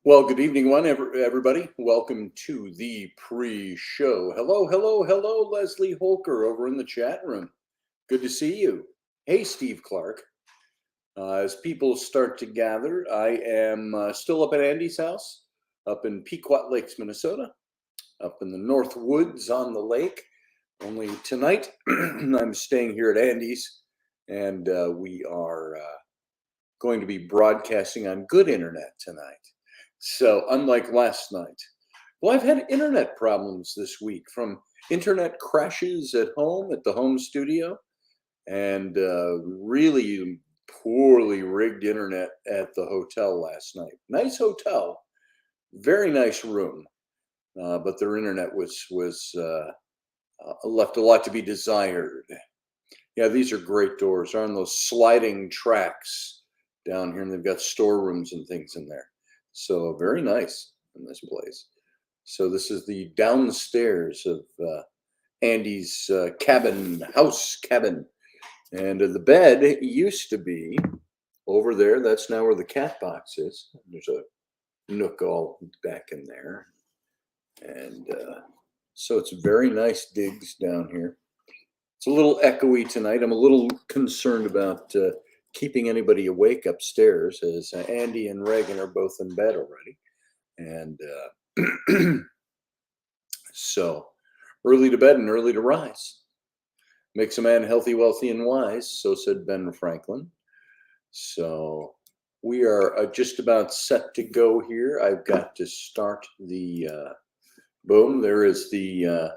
Well, good evening, everybody. Welcome to the pre-show. Hello, hello, hello, Leslie Holker over in the chat room. Good to see you. Hey, Steve Clark. As people start to gather, I am still up at Andy's house, up in Pequot Lakes, Minnesota, up in the North Woods on the lake. Only tonight, I'm staying here at Andy's, and we are going to be broadcasting on good internet tonight. So unlike last night, well, I've had internet problems this week, from internet crashes at home at the home studio and really poorly rigged internet at the hotel last night. Nice hotel, very nice room, but their internet was left a lot to be desired. Yeah, these are great doors. They're on those sliding tracks down here, and they've got storerooms and things in there. So very nice in this place. So this is the downstairs of Andy's house cabin. And the bed used to be over there. That's now where the cat box is. There's a nook all back in there. And so it's very nice digs down here. It's a little echoey tonight. I'm a little concerned about keeping anybody awake upstairs, as Andy and Reagan are both in bed already. And so early to bed and early to rise makes a man healthy, wealthy, and wise, so said Ben Franklin. So we are just about set to go here. I've got to start the boom. There is the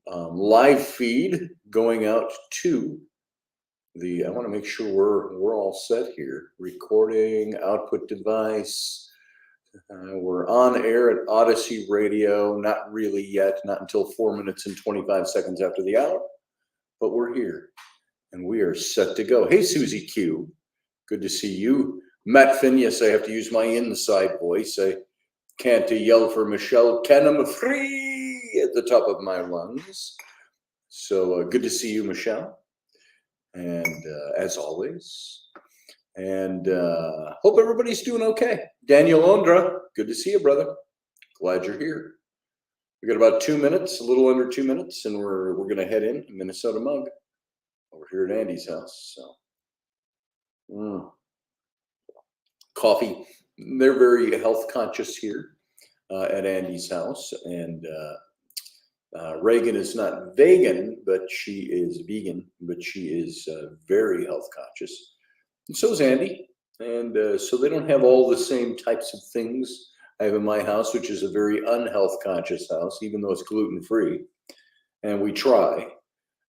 live feed going out to I want to make sure we're all set here. Recording, output device. We're on air at Odyssey Radio. Not really yet, not until 4 minutes and 25 seconds after the hour, but we're here and we are set to go. Hey, Susie Q, good to see you. Matt Finn, yes, I have to use my inside voice. I can't yell for Michelle Ken, I'm free at the top of my lungs. So good to see you, Michelle. And as always, and hope everybody's doing okay. Daniel Ondra, good to see you, brother. Glad you're here. We got about 2 minutes, a little under 2 minutes, and we're gonna head in Minnesota Mug over here at Andy's house. So coffee. They're very health conscious here at Andy's house, and Reagan is not vegan, but she is vegan, but she is very health conscious. And so is Andy. And so they don't have all the same types of things I have in my house, which is a very unhealth conscious house, even though it's gluten free. And we try.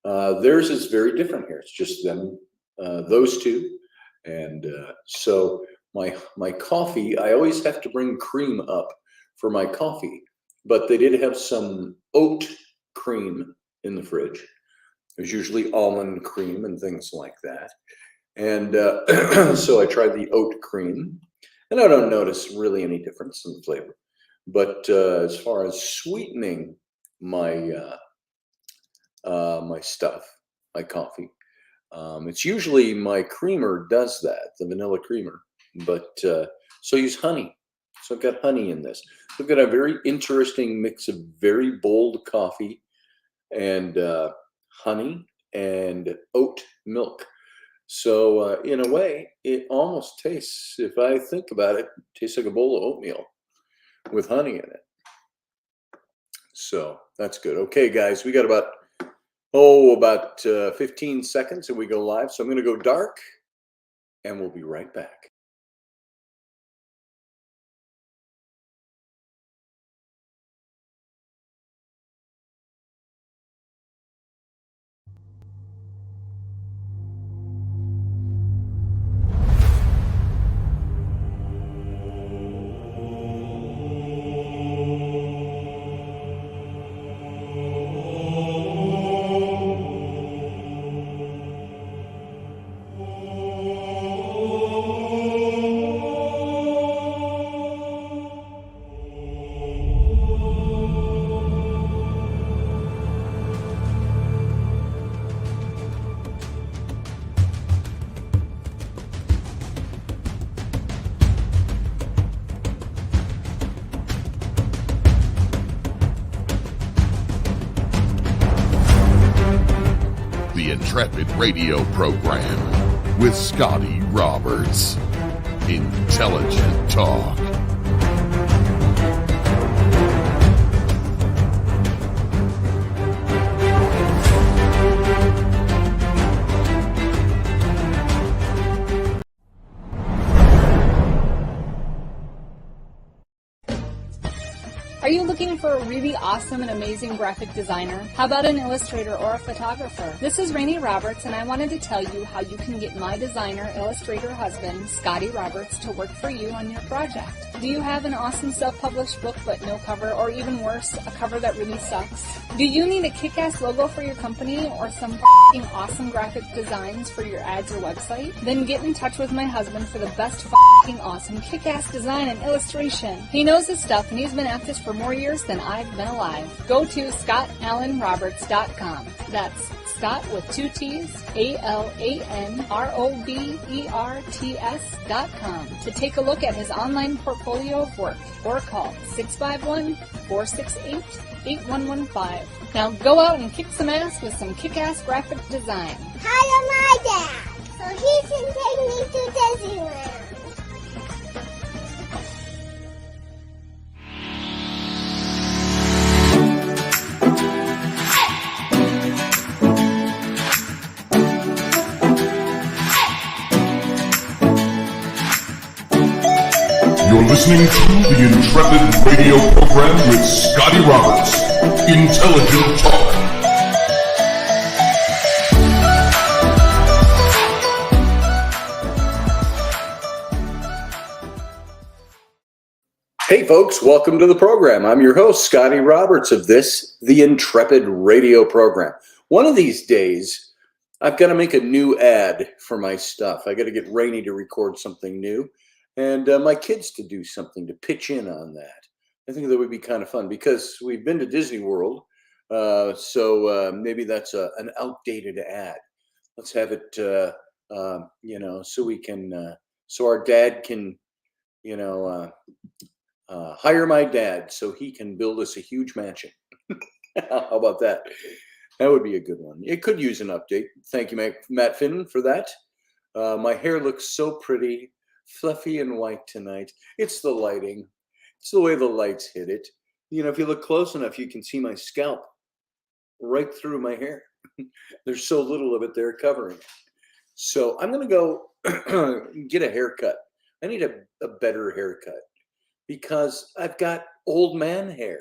Theirs is very different here. It's just them, those two. And so my coffee, I always have to bring cream up for my coffee. But they did have some oat cream in the fridge. There's usually almond cream and things like that. And so I tried the oat cream, and I don't notice really any difference in the flavor. But as far as sweetening my my stuff, my coffee, it's usually my creamer does that, the vanilla creamer. But so I use honey. So I've got honey in this. I've got a very interesting mix of very bold coffee and honey and oat milk. So in a way, it almost tastes, if I think about it, tastes like a bowl of oatmeal with honey in it. So that's good. Okay, guys, we got about 15 seconds and we go live. So I'm going to go dark and we'll be right back. Intrepid radio program with Scotty Roberts. Intelligent talk. Are you looking for a really awesome and amazing graphic designer? How about an illustrator or a photographer? This is Rainey Roberts, and I wanted to tell you how you can get my designer, illustrator husband, Scotty Roberts, to work for you on your project. Do you have an awesome self-published book but no cover, or even worse, a cover that really sucks? Do you need a kick-ass logo for your company or some f***ing awesome graphic designs for your ads or website? Then get in touch with my husband for the best f***ing awesome kick-ass design and illustration. He knows his stuff, and he's been at this for more years than I've been alive. Go to ScottAllenRoberts.com. That's Scott with two T's, ALANROBERTS.com to take a look at his online portfolio of work, or call 651-468-8115. Now go out and kick some ass with some kick-ass graphic design. Hire my dad so he can take me to Disneyland. You're listening to the Intrepid radio program with Scotty Roberts. Intelligent talk. Hey folks, welcome to the program. I'm your host, Scotty Roberts of this, the Intrepid radio program. One of these days, I've got to make a new ad for my stuff. I got to get Rainey to record something new and my kids to do something to pitch in on that. I think that would be kind of fun because we've been to Disney World, so maybe that's an outdated ad. Let's have it, so we can, so our dad can, hire my dad so he can build us a huge mansion. How about that? That would be a good one. It could use an update. Thank you, Matt Finn, for that. My hair looks so pretty, fluffy and white tonight. It's the lighting. It's the way the lights hit it. If you look close enough, you can see my scalp right through my hair. There's so little of it there covering it. So I'm going to go get a haircut. I need a better haircut because I've got old man hair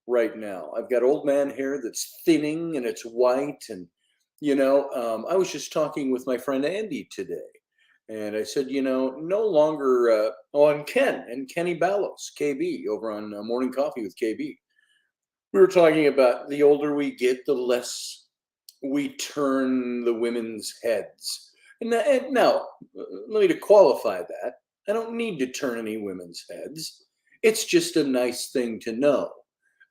right now. I've got old man hair that's thinning and it's white. And, I was just talking with my friend Andy today. And I said, no longer, and Kenny Ballos, KB, over on Morning Coffee with KB. We were talking about the older we get, the less we turn the women's heads. And now, let me to qualify that. I don't need to turn any women's heads. It's just a nice thing to know.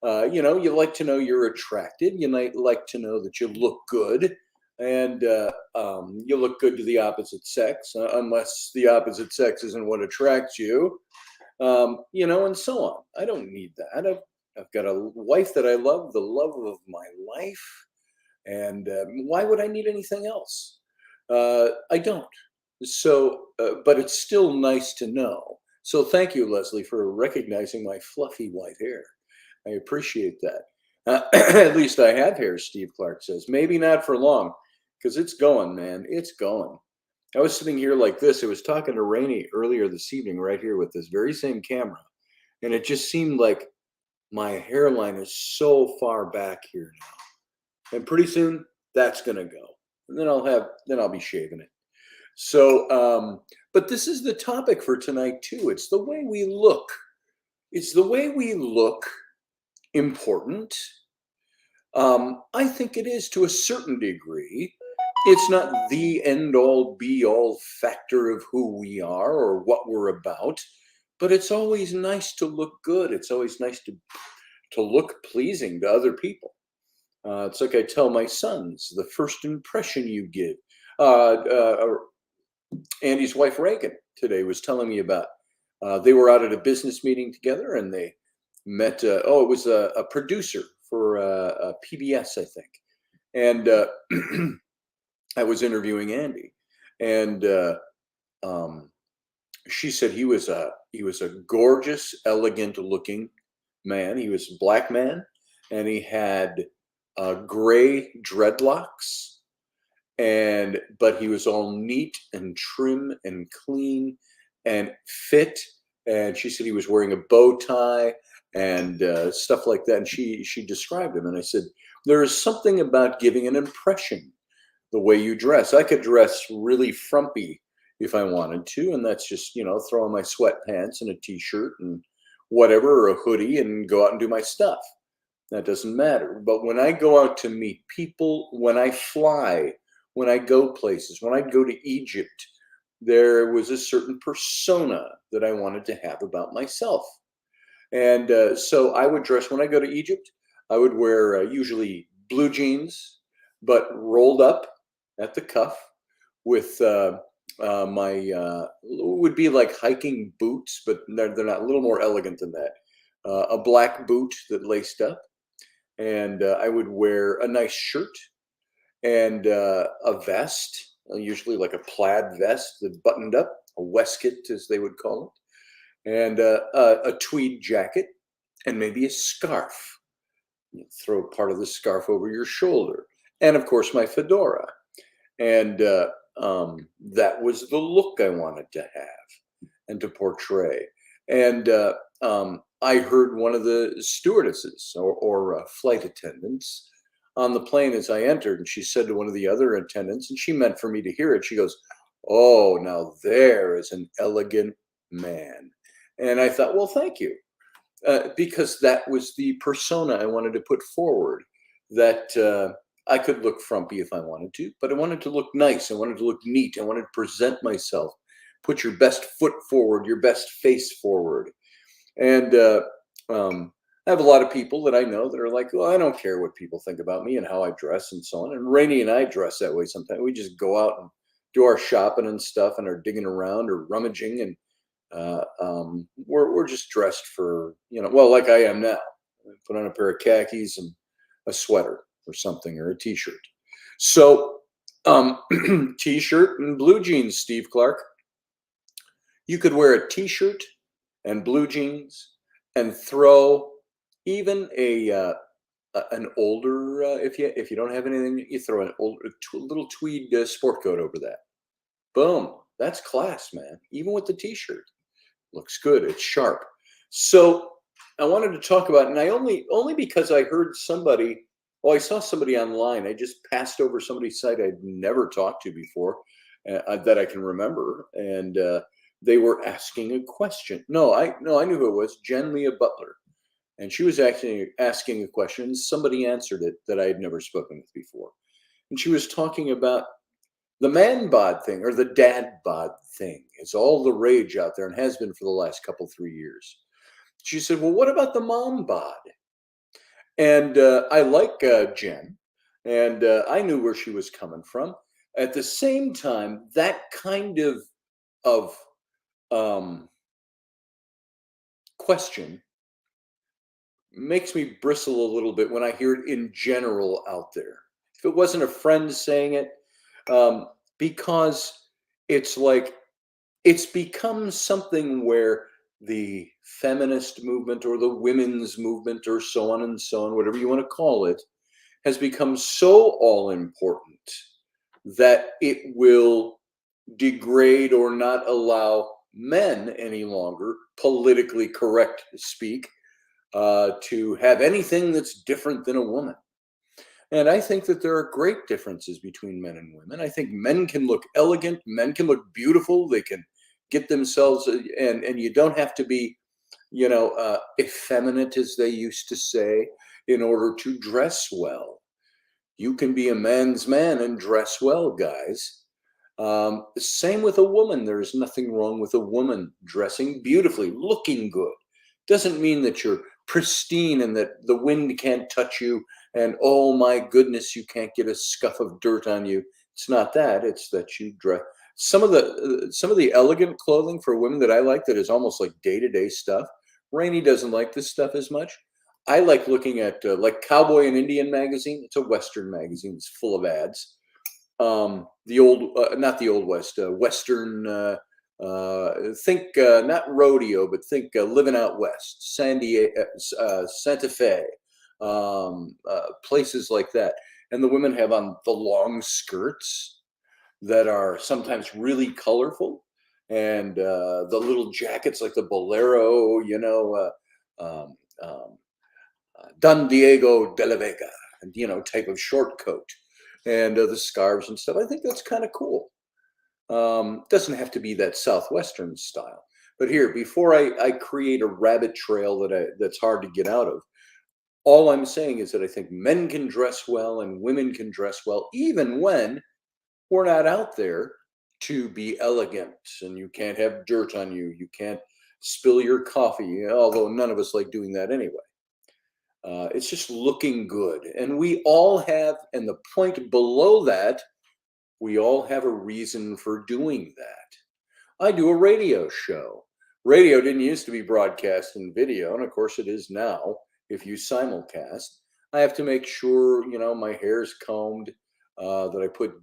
You like to know you're attracted. You might like to know that you look good. And you look good to the opposite sex, unless the opposite sex isn't what attracts you, and so on. I don't need that. I've got a wife that I love, the love of my life. And why would I need anything else? I don't. So, but it's still nice to know. So thank you, Leslie, for recognizing my fluffy white hair. I appreciate that. At least I have hair, Steve Clark says. Maybe not for long. Because it's going, man. It's going. I was sitting here like this. I was talking to Rainey earlier this evening right here with this very same camera. And it just seemed like my hairline is so far back here now. And pretty soon, that's going to go. And then I'll be shaving it. So, but this is the topic for tonight, too. It's the way we look. Is the way we look important? I think it is to a certain degree. It's not the end-all, be-all factor of who we are or what we're about, but it's always nice to look good. It's always nice to look pleasing to other people. It's like I tell my sons, the first impression you give. Andy's wife, Reagan, today was telling me about, they were out at a business meeting together and they met, it was a producer for PBS, I think. And I was interviewing Andy, and she said he was a gorgeous, elegant looking man. He was a black man, and he had gray dreadlocks, but he was all neat and trim and clean and fit. And she said he was wearing a bow tie and stuff like that. And she described him, and I said, there is something about giving an impression the way you dress. I could dress really frumpy if I wanted to, and that's just, throw on my sweatpants and a t-shirt and whatever, or a hoodie, and go out and do my stuff. That doesn't matter. But when I go out to meet people, when I fly, when I go places, when I go to Egypt, there was a certain persona that I wanted to have about myself. And so I would dress, when I go to Egypt, I would wear usually blue jeans, but rolled up at the cuff with my would be like hiking boots, but they're not, a little more elegant than that. A black boot that laced up, and I would wear a nice shirt and a vest, usually like a plaid vest that buttoned up, a waistcoat as they would call it, and a tweed jacket, and maybe a scarf. You throw part of the scarf over your shoulder, and of course my fedora. And that was the look I wanted to have and to portray. And I heard one of the stewardesses or flight attendants on the plane as I entered, and she said to one of the other attendants, and she meant for me to hear it, she goes, "Oh, now there is an elegant man." And I thought, well, thank you. Because that was the persona I wanted to put forward, that I could look frumpy if I wanted to, but I wanted to look nice. I wanted to look neat. I wanted to present myself, put your best foot forward, your best face forward. And I have a lot of people that I know that are like, well, I don't care what people think about me and how I dress and so on. And Rainey and I dress that way sometimes. We just go out and do our shopping and stuff and are digging around or rummaging, and we're just dressed for, well, like I am now. Put on a pair of khakis and a sweater or something, or a t-shirt. So t-shirt and blue jeans, Steve Clark. You could wear a t-shirt and blue jeans and throw even an older, if you don't have anything, you throw an older little tweed sport coat over that. Boom, that's class, man. Even with the t-shirt. Looks good. It's sharp. So I wanted to talk about, and I only because I heard somebody, I saw somebody online. I just passed over somebody's site I'd never talked to before that I can remember, and they were asking a question. No, I knew who it was. Jen Leah Butler, and she was actually asking a question. Somebody answered it that I had never spoken with before, and she was talking about the man bod thing, or the dad bod thing. It's all the rage out there and has been for the last 3 years. She said, well, what about the mom bod? And I like Jen, and I knew where she was coming from. At the same time, that kind of question makes me bristle a little bit when I hear it in general out there. If it wasn't a friend saying it, because it's like, it's become something where the feminist movement or the women's movement or so on and so on, whatever you want to call it, has become so all important that it will degrade or not allow men any longer, politically correct to speak, to have anything that's different than a woman. And I think that there are great differences between men and women. I think men can look elegant, men can look beautiful, they can get themselves, and you don't have to be, effeminate, as they used to say, in order to dress well. You can be a man's man and dress well, guys. Same with a woman. There's nothing wrong with a woman dressing beautifully, looking good. Doesn't mean that you're pristine and that the wind can't touch you and, oh my goodness, you can't get a scuff of dirt on you. It's not that. It's that you dress. Some of the elegant clothing for women that I like, that is almost like day-to-day stuff. Rainey doesn't like this stuff as much. I like looking at like Cowboy and Indian magazine. It's a Western magazine. It's full of ads. the old, not the Old West, Western, think not rodeo, but think living out west, Santa Fe, places like that. And the women have on the long skirts that are sometimes really colorful, and the little jackets like the bolero, Don Diego de la Vega, type of short coat, and the scarves and stuff. I think that's kind of cool. Doesn't have to be that Southwestern style. But here, before I create a rabbit trail that's hard to get out of, all I'm saying is that I think men can dress well and women can dress well, even when we're not out there to be elegant, and you can't have dirt on you. You can't spill your coffee, although none of us like doing that anyway. It's just looking good. And we all have, and the point below that, we all have a reason for doing that. I do a radio show. Radio didn't used to be broadcast in video, and of course it is now if you simulcast. I have to make sure, my hair's combed, that I put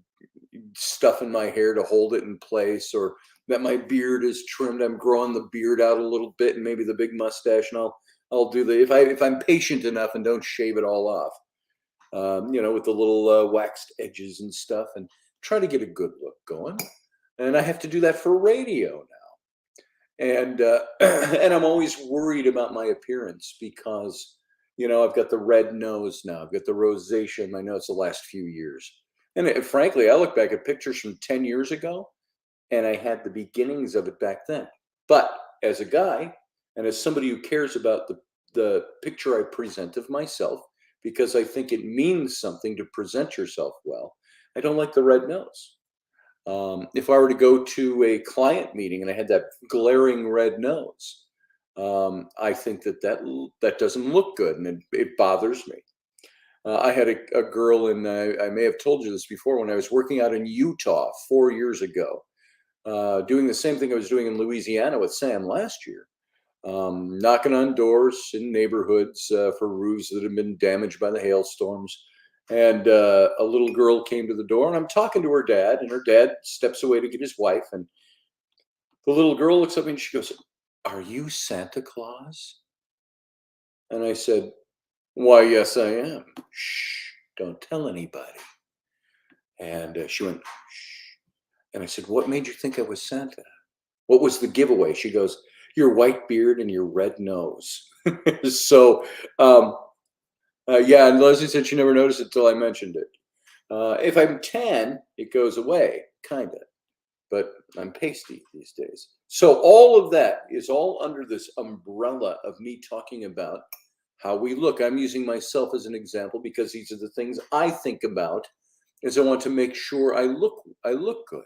stuff in my hair to hold it in place, or that my beard is trimmed. I'm growing the beard out a little bit, and maybe the big mustache, and I'll do if I'm patient enough and don't shave it all off, with the little waxed edges and stuff, and try to get a good look going. And I have to do that for radio now. And and I'm always worried about my appearance because, I've got the red nose now. I've got the rosacea in my nose the last few years. And frankly, I look back at pictures from 10 years ago, and I had the beginnings of it back then. But as a guy, and as somebody who cares about the picture I present of myself, because I think it means something to present yourself well, I don't like the red nose. If I were to go to a client meeting and I had that glaring red nose, I think that doesn't look good, and it bothers me. I had a girl, and I may have told you this before, when I was working out in Utah 4 years ago, doing the same thing I was doing in Louisiana with Sam last year, knocking on doors in neighborhoods for roofs that had been damaged by the hailstorms. And a little girl came to the door, and I'm talking to her dad, and her dad steps away to get his wife. And the little girl looks up and she goes, "Are you Santa Claus?" And I said, "Why, yes, I am." "Shh, don't tell anybody." And she went, "Shh." And I said, "What made you think I was Santa? What was the giveaway?" She goes, "Your white beard and your red nose." So, yeah, and Leslie said she never noticed it until I mentioned it. If I'm tan, it goes away, kind of. But I'm pasty these days. So all of that is all under this umbrella of me talking about how we look. I'm using myself as an example because these are the things I think about, is I want to make sure I look good.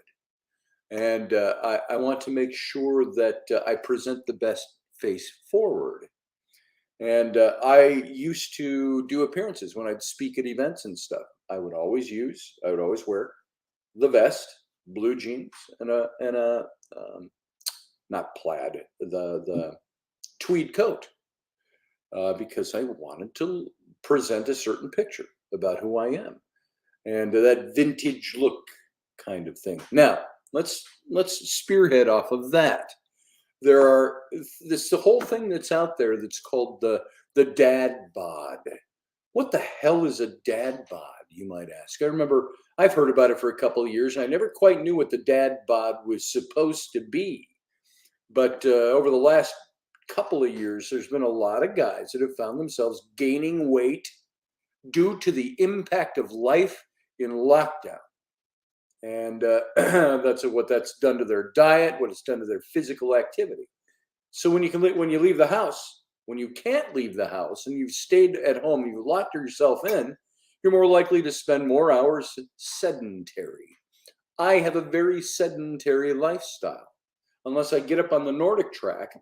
And I want to make sure that I present the best face forward. And I used to do appearances when I'd speak at events and stuff. I would always wear the vest, blue jeans, and a not plaid, the tweed coat, because I wanted to present a certain picture about who I am, and that vintage look kind of thing. Now, let's spearhead off of that. The whole thing that's out there that's called the dad bod. What the hell is a dad bod, you might ask? I remember I've heard about it for a couple of years, and I never quite knew what the dad bod was supposed to be. But over the last couple of years, there's been a lot of guys that have found themselves gaining weight due to the impact of life in lockdown. And that's what that's done to their diet, what it's done to their physical activity. So when you leave the house, when you can't leave the house and you've stayed at home, you've locked yourself in, you're more likely to spend more hours sedentary. I have a very sedentary lifestyle. Unless I get up on the Nordic track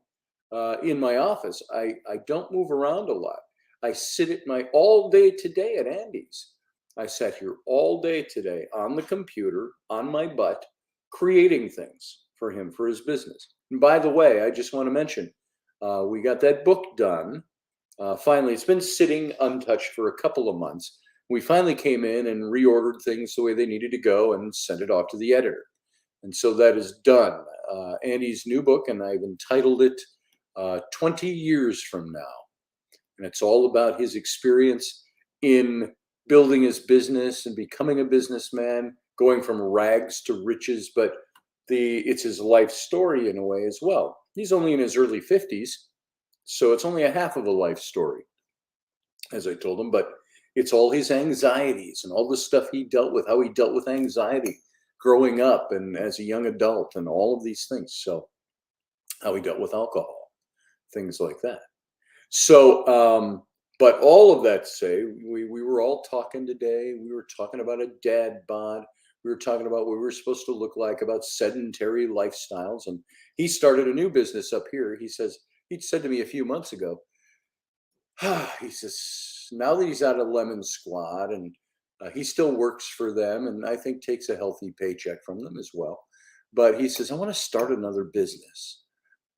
in my office, I don't move around a lot. I sit all day today at Andy's. I sat here all day today on the computer, on my butt, creating things for him, for his business. And by the way, I just want to mention, we got that book done. Finally, it's been sitting untouched for a couple of months, we finally came in and reordered things the way they needed to go and sent it off to the editor. And so that is done. Andy's new book, and I've entitled it 20 Years From Now. And it's all about his experience in building his business and becoming a businessman, going from rags to riches. But it's his life story in a way as well. He's only in his early 50s, so it's only a half of a life story, as I told him. But it's all his anxieties and all the stuff he dealt with, how he dealt with anxiety growing up and as a young adult and all of these things. So how he dealt with alcohol, things like that. So, but all of that to say, we were all talking today. We were talking about a dad bod. We were talking about what we were supposed to look like, about sedentary lifestyles. And he started a new business up here. He said to me a few months ago, he says, now that he's out of Lemon Squad and he still works for them and I think takes a healthy paycheck from them as well. But he says, I want to start another business.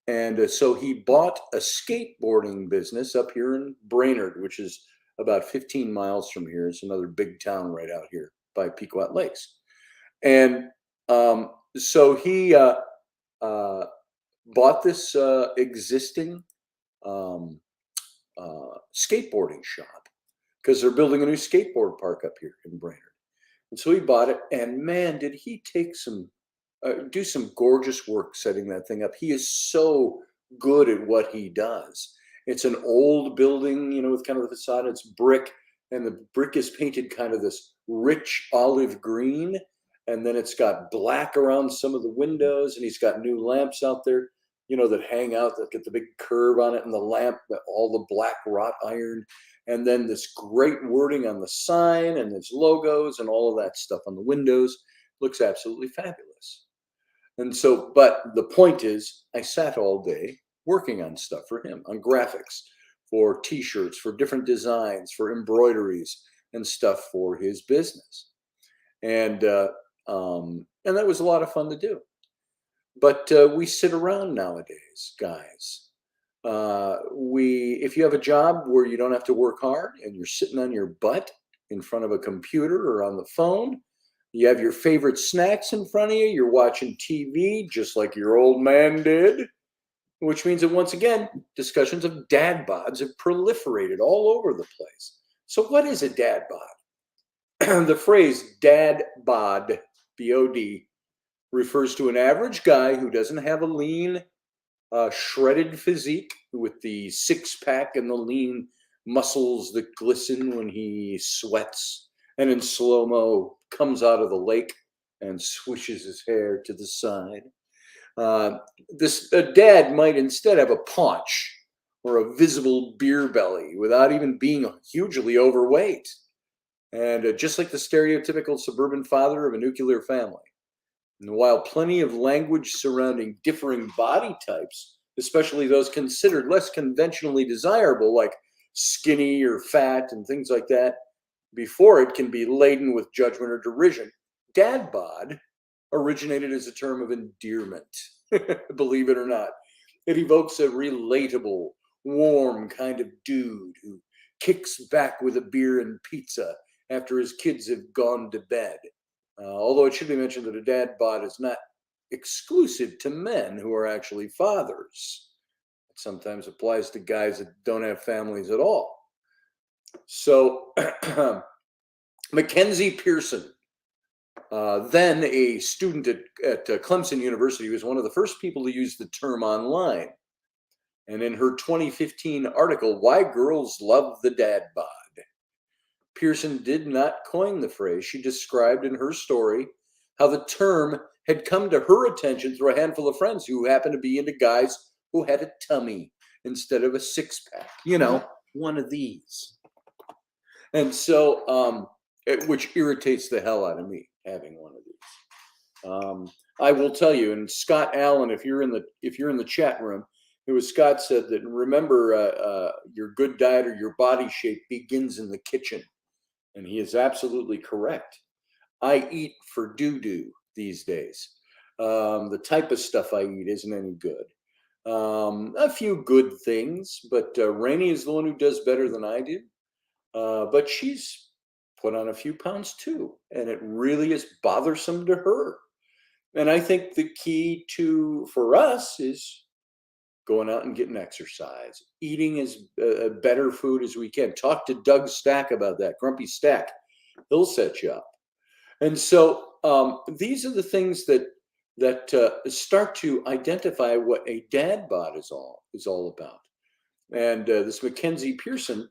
And so he bought a skateboarding business up here in Brainerd, which is about 15 miles from here. It's another big town right out here by Pequot Lakes. And so he bought this existing skateboarding shop because they're building a new skateboard park up here in Brainerd. And so he bought it, and man, did he take do some gorgeous work setting that thing up. He is so good at what he does. It's an old building, with kind of the facade. It's brick, and the brick is painted kind of this rich olive green, and then it's got black around some of the windows, and he's got new lamps out there, that hang out, that get the big curve on it, and the lamp, all the black wrought iron, and then this great wording on the sign, and his logos, and all of that stuff on the windows. Looks absolutely fabulous. And so, but the point is, I sat all day working on stuff for him, on graphics, for t-shirts, for different designs, for embroideries and stuff for his business. And that was a lot of fun to do. But we sit around nowadays, guys. If you have a job where you don't have to work hard and you're sitting on your butt in front of a computer or on the phone, you have your favorite snacks in front of you, you're watching TV just like your old man did, which means that once again, discussions of dad bods have proliferated all over the place. So what is a dad bod? The phrase dad bod, B-O-D, refers to an average guy who doesn't have a lean, shredded physique with the six-pack and the lean muscles that glisten when he sweats and in slow-mo comes out of the lake and swishes his hair to the side. A dad might instead have a paunch or a visible beer belly without even being hugely overweight. And just like the stereotypical suburban father of a nuclear family. And while plenty of language surrounding differing body types, especially those considered less conventionally desirable, like skinny or fat and things like that, before it can be laden with judgment or derision, dad bod originated as a term of endearment, believe it or not. It evokes a relatable, warm kind of dude who kicks back with a beer and pizza after his kids have gone to bed. Although it should be mentioned that a dad bod is not exclusive to men who are actually fathers. It sometimes applies to guys that don't have families at all. So Mackenzie Pearson, then a student at Clemson University, was one of the first people to use the term online. And in her 2015 article, Why Girls Love the Dad Bod, Pearson did not coin the phrase. She described in her story how the term had come to her attention through a handful of friends who happened to be into guys who had a tummy instead of a six-pack. One of these. And so, which irritates the hell out of me, having one of these. I will tell you, and Scott Allen, if you're in the chat room, it was Scott said that, remember, your good diet or your body shape begins in the kitchen. And he is absolutely correct. I eat for doo-doo these days. The type of stuff I eat isn't any good. A few good things, but Rainey is the one who does better than I do. But she's put on a few pounds too. And it really is bothersome to her. And I think the key for us is going out and getting exercise, eating as better food as we can. Talk to Doug Stack about that, Grumpy Stack. He'll set you up. And so these are the things that start to identify what a dad bod is all about. And this Mackenzie Pearson,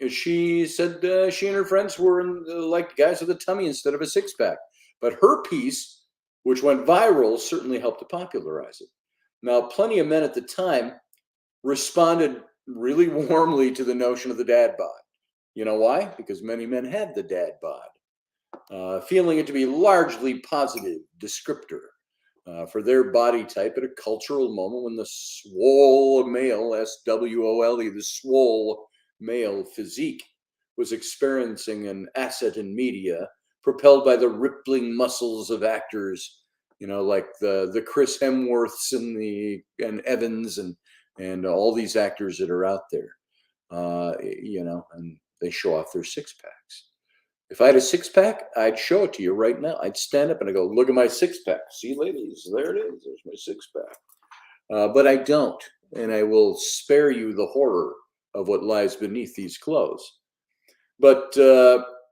she said she and her friends were like guys with a tummy instead of a six-pack. But her piece, which went viral, certainly helped to popularize it. Now, plenty of men at the time responded really warmly to the notion of the dad bod. You know why? Because many men had the dad bod, feeling it to be largely positive descriptor for their body type at a cultural moment when the swole male, S-W-O-L-E, the swole male physique was experiencing an asset in media propelled by the rippling muscles of actors, like the Chris Hemsworths and Evans and all these actors that are out there, and they show off their six packs. If I had a six pack, I'd show it to you right now. I'd stand up and I go, look at my six pack. See, ladies, there it is. There's my six pack. But I don't, and I will spare you the horror of what lies beneath these clothes. But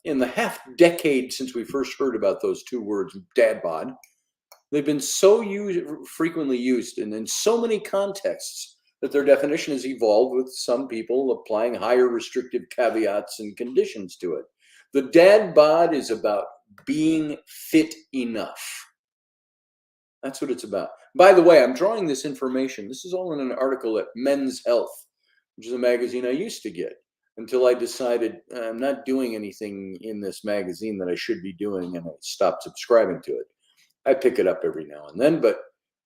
in the half decade since we first heard about those two words, dad bod, they've been so frequently used and in so many contexts that their definition has evolved, with some people applying higher restrictive caveats and conditions to it. The dad bod is about being fit enough. That's what it's about. By the way, I'm drawing this information. This is all in an article at Men's Health, which is a magazine I used to get, until I decided I'm not doing anything in this magazine that I should be doing, and I stopped subscribing to it. I pick it up every now and then, but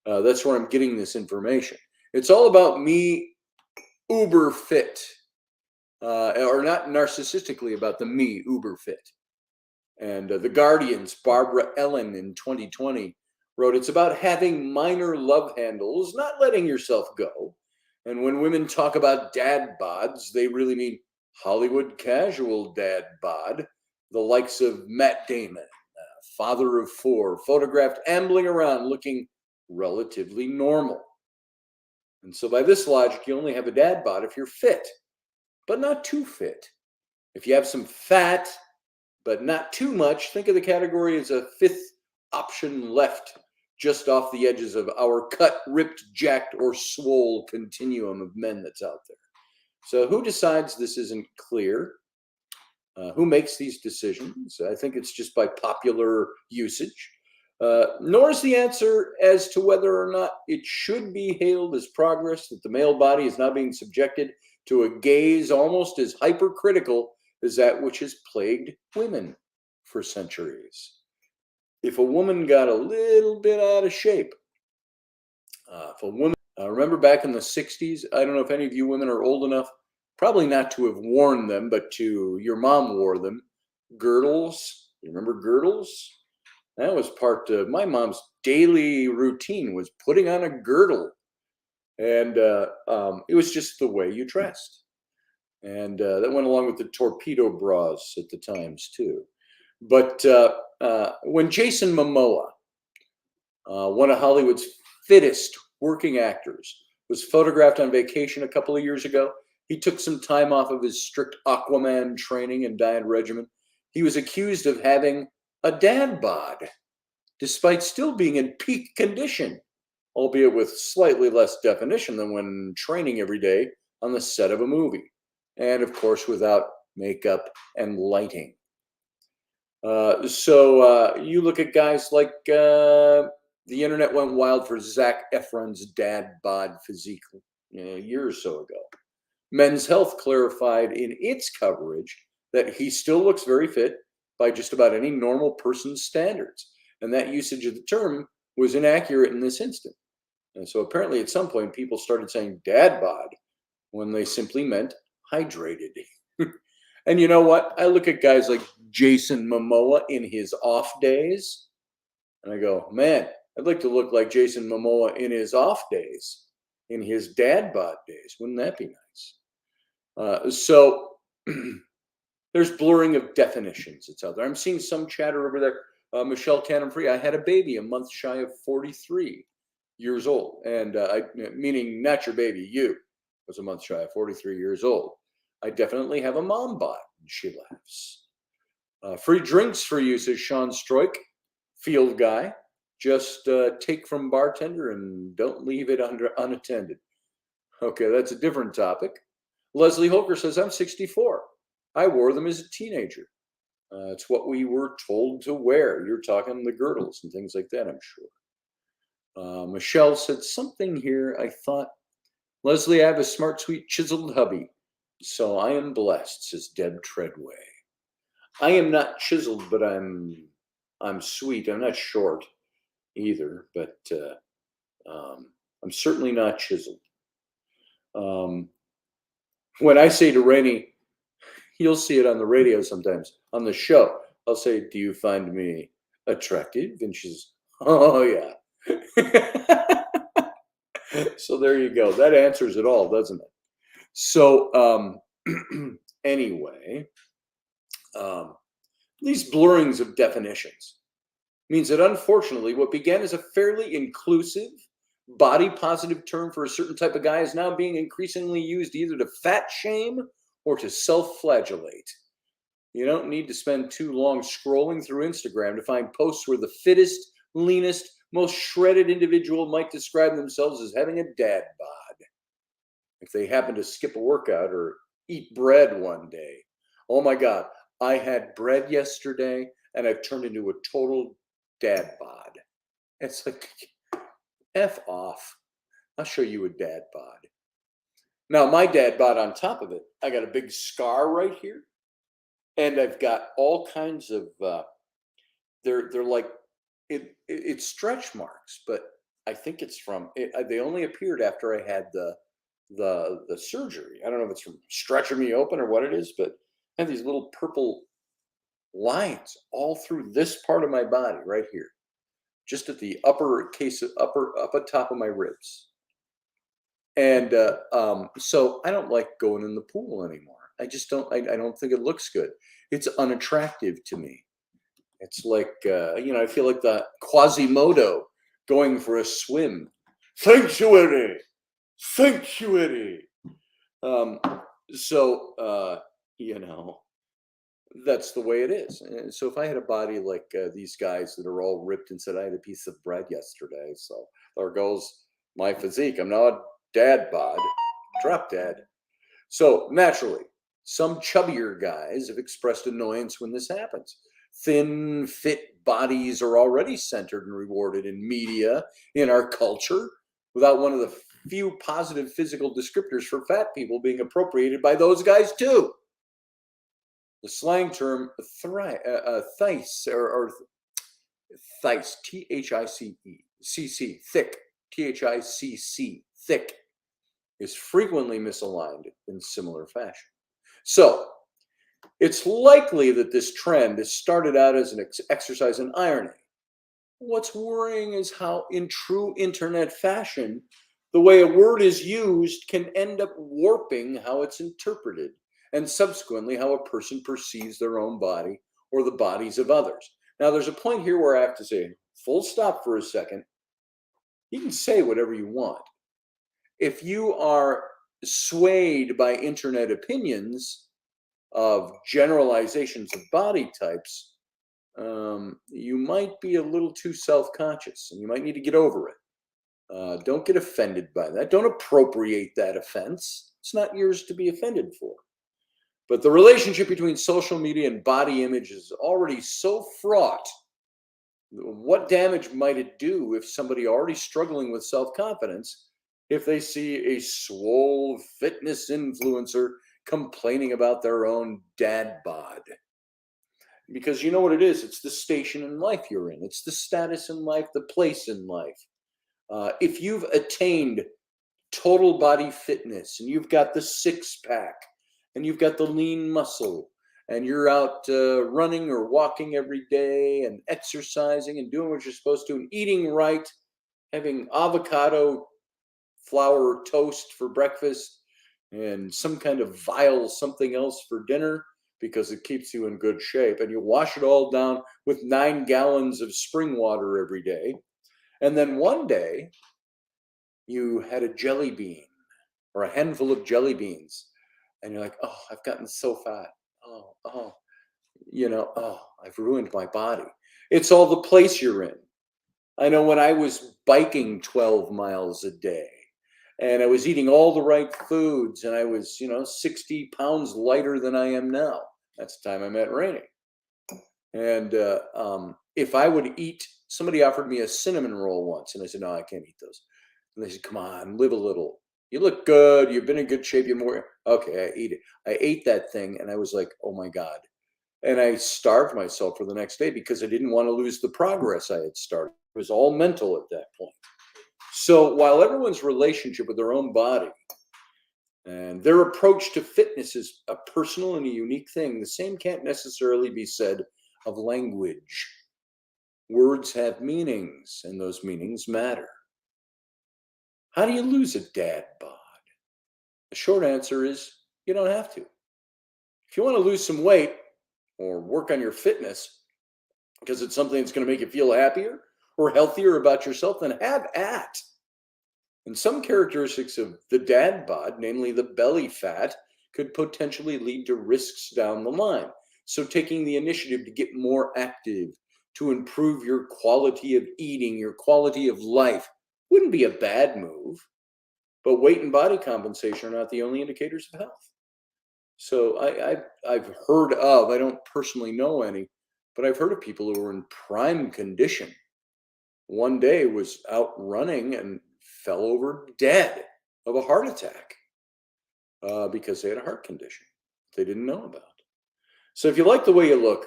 that's where I'm getting this information. It's all about me uber fit, or not narcissistically about the me uber fit. And The Guardian's Barbara Ellen in 2020 wrote, it's about having minor love handles, not letting yourself go. And when women talk about dad bods, they really mean Hollywood casual dad bod, the likes of Matt Damon, father of four, photographed ambling around looking relatively normal. And so by this logic, you only have a dad bod if you're fit, but not too fit. If you have some fat, but not too much, think of the category as a fifth option left, just off the edges of our cut, ripped, jacked, or swole continuum of men that's out there. So who decides this isn't clear? Who makes these decisions? I think it's just by popular usage. Nor is the answer as to whether or not it should be hailed as progress that the male body is now being subjected to a gaze almost as hypercritical as that which has plagued women for centuries. If a woman got a little bit out of shape, if a woman, remember back in the 60s, I don't know if any of you women are old enough, probably not to have worn them, but your mom wore them. Girdles. You remember girdles? That was part of my mom's daily routine, was putting on a girdle. And it was just the way you dressed. And that went along with the torpedo bras at the times too. But when Jason Mamoa, one of Hollywood's fittest working actors, was photographed on vacation a couple of years ago, he took some time off of his strict Aquaman training and diet regimen. He was accused of having a dad bod, despite still being in peak condition, albeit with slightly less definition than when training every day on the set of a movie. And of course, without makeup and lighting. So you look at guys like the internet went wild for Zac Efron's dad bod physique a year or so ago. Men's Health clarified in its coverage that he still looks very fit by just about any normal person's standards. And that usage of the term was inaccurate in this instant. And so apparently at some point people started saying dad bod when they simply meant hydrated. And you know what? I look at guys like Jason Mamoa in his off days, and I go, man, I'd like to look like Jason Mamoa in his off days, in his dad bod days. Wouldn't that be nice? So There's blurring of definitions. It's out there. I'm seeing some chatter over there. Michelle Cannon-Free, I had a baby a month shy of 43 years old. And meaning not your baby, you was a month shy of 43 years old. I definitely have a mom bod. And she laughs. Free drinks for you, says Sean Stroik, field guy. Just take from bartender and don't leave it unattended. Okay, that's a different topic. Leslie Holker says, I'm 64. I wore them as a teenager. It's what we were told to wear. You're talking the girdles and things like that, I'm sure. Michelle said something here. I thought, Leslie, I have a smart, sweet, chiseled hubby. So I am blessed, says Deb Treadway. I am not chiseled, but I'm sweet. I'm not short either, but I'm certainly not chiseled. When I say to Rainey, you'll see it on the radio sometimes, on the show, I'll say, do you find me attractive? And she's, oh, yeah. So there you go. That answers it all, doesn't it? So anyway, these blurrings of definitions means that unfortunately what began as a fairly inclusive, body positive term for a certain type of guy is now being increasingly used either to fat shame or to self-flagellate. You don't need to spend too long scrolling through Instagram to find posts where the fittest, leanest, most shredded individual might describe themselves as having a dad bod. If they happen to skip a workout or eat bread one day. Oh my God, I had bread yesterday and I've turned into a total dad bod. It's like, F off. I'll show you a dad bod. Now, my dad bod on top of it, I got a big scar right here. And I've got all kinds of, they're like, it's stretch marks, but I think it's from, they only appeared after I had the surgery. I don't know if it's from stretching me open or what it is, but I have these little purple lines all through this part of my body right here. Just at the upper top of my ribs. And so I don't like going in the pool anymore. I just don't, I don't think it looks good. It's unattractive to me. It's like, I feel like the Quasimodo going for a swim. Sanctuary. That's the way it is. And so if I had a body like these guys that are all ripped and said, I had a piece of bread yesterday, so there goes my physique. I'm now a dad bod. Drop dead. So naturally, some chubbier guys have expressed annoyance when this happens. Thin, fit bodies are already centered and rewarded in media, in our culture, without one of the few positive physical descriptors for fat people being appropriated by those guys too. The slang term thice or thice, T-H-I-C-E, thick, T-H-I-C-C, thick, is frequently misaligned in similar fashion. So it's likely that this trend has started out as an exercise in irony. What's worrying is how, in true internet fashion, the way a word is used can end up warping how it's interpreted, and subsequently how a person perceives their own body or the bodies of others. Now, there's a point here where I have to say, full stop for a second. You can say whatever you want. If you are swayed by internet opinions of generalizations of body types, you might be a little too self-conscious and you might need to get over it. Don't get offended by that. Don't appropriate that offense. It's not yours to be offended for. But the relationship between social media and body image is already so fraught. What damage might it do if somebody already struggling with self-confidence, if they see a swole fitness influencer complaining about their own dad bod? Because you know what it is? It's the station in life you're in. It's the status in life, the place in life. If you've attained total body fitness and you've got the six-pack and you've got the lean muscle and you're out running or walking every day and exercising and doing what you're supposed to and eating right, having avocado flour toast for breakfast and some kind of vile something else for dinner, because it keeps you in good shape. And you wash it all down with 9 gallons of spring water every day. And then one day you had a jelly bean or a handful of jelly beans. And you're like, oh, I've gotten so fat. Oh, I've ruined my body. It's all the place you're in. I know when I was biking 12 miles a day and I was eating all the right foods and I was, 60 pounds lighter than I am now. That's the time I met Rainey. And if I would eat, somebody offered me a cinnamon roll once and I said, no, I can't eat those. And they said, come on, live a little. You look good. You've been in good shape. You're more. Okay, I eat it. I ate that thing and I was like, oh my God. And I starved myself for the next day because I didn't want to lose the progress I had started. It was all mental at that point. So while everyone's relationship with their own body and their approach to fitness is a personal and a unique thing, the same can't necessarily be said of language. Words have meanings, and those meanings matter. How do you lose a dad bod? The short answer is you don't have to. If you want to lose some weight or work on your fitness because it's something that's going to make you feel happier or healthier about yourself, then have at. And some characteristics of the dad bod, namely the belly fat, could potentially lead to risks down the line. So taking the initiative to get more active, to improve your quality of eating, your quality of life, wouldn't be a bad move. But weight and body compensation are not the only indicators of health. So I've heard of, I don't personally know any, but I've heard of people who are in prime condition. One day was out running and fell over dead of a heart attack because they had a heart condition they didn't know about. So if you like the way you look,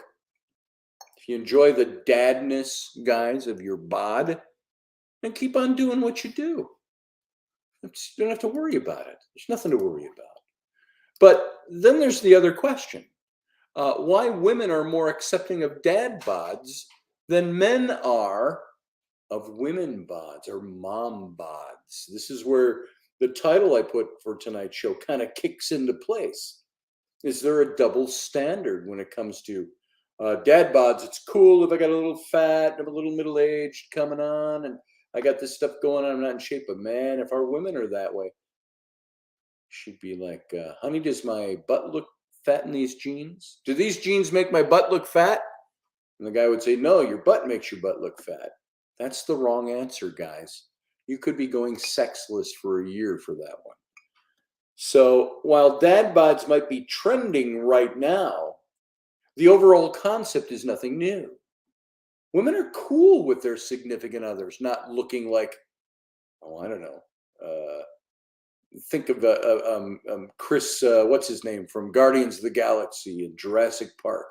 if you enjoy the dadness, guys, of your bod, then keep on doing what you do. You don't have to worry about it. There's nothing to worry about. But then there's the other question. Why women are more accepting of dad bods than men are of women bods or mom bods. This is where the title I put for tonight's show kind of kicks into place. Is there a double standard when it comes to dad bods? It's cool if I got a little fat, I'm a little middle-aged coming on, and I got this stuff going on, I'm not in shape. But man, if our women are that way, she'd be like, honey, does my butt look fat in these jeans? Do these jeans make my butt look fat? And the guy would say, no, your butt makes your butt look fat. That's the wrong answer, guys. You could be going sexless for a year for that one. So while dad bods might be trending right now, the overall concept is nothing new. Women are cool with their significant others not looking like, I don't know. Think of Chris, what's his name, from Guardians of the Galaxy and Jurassic Park.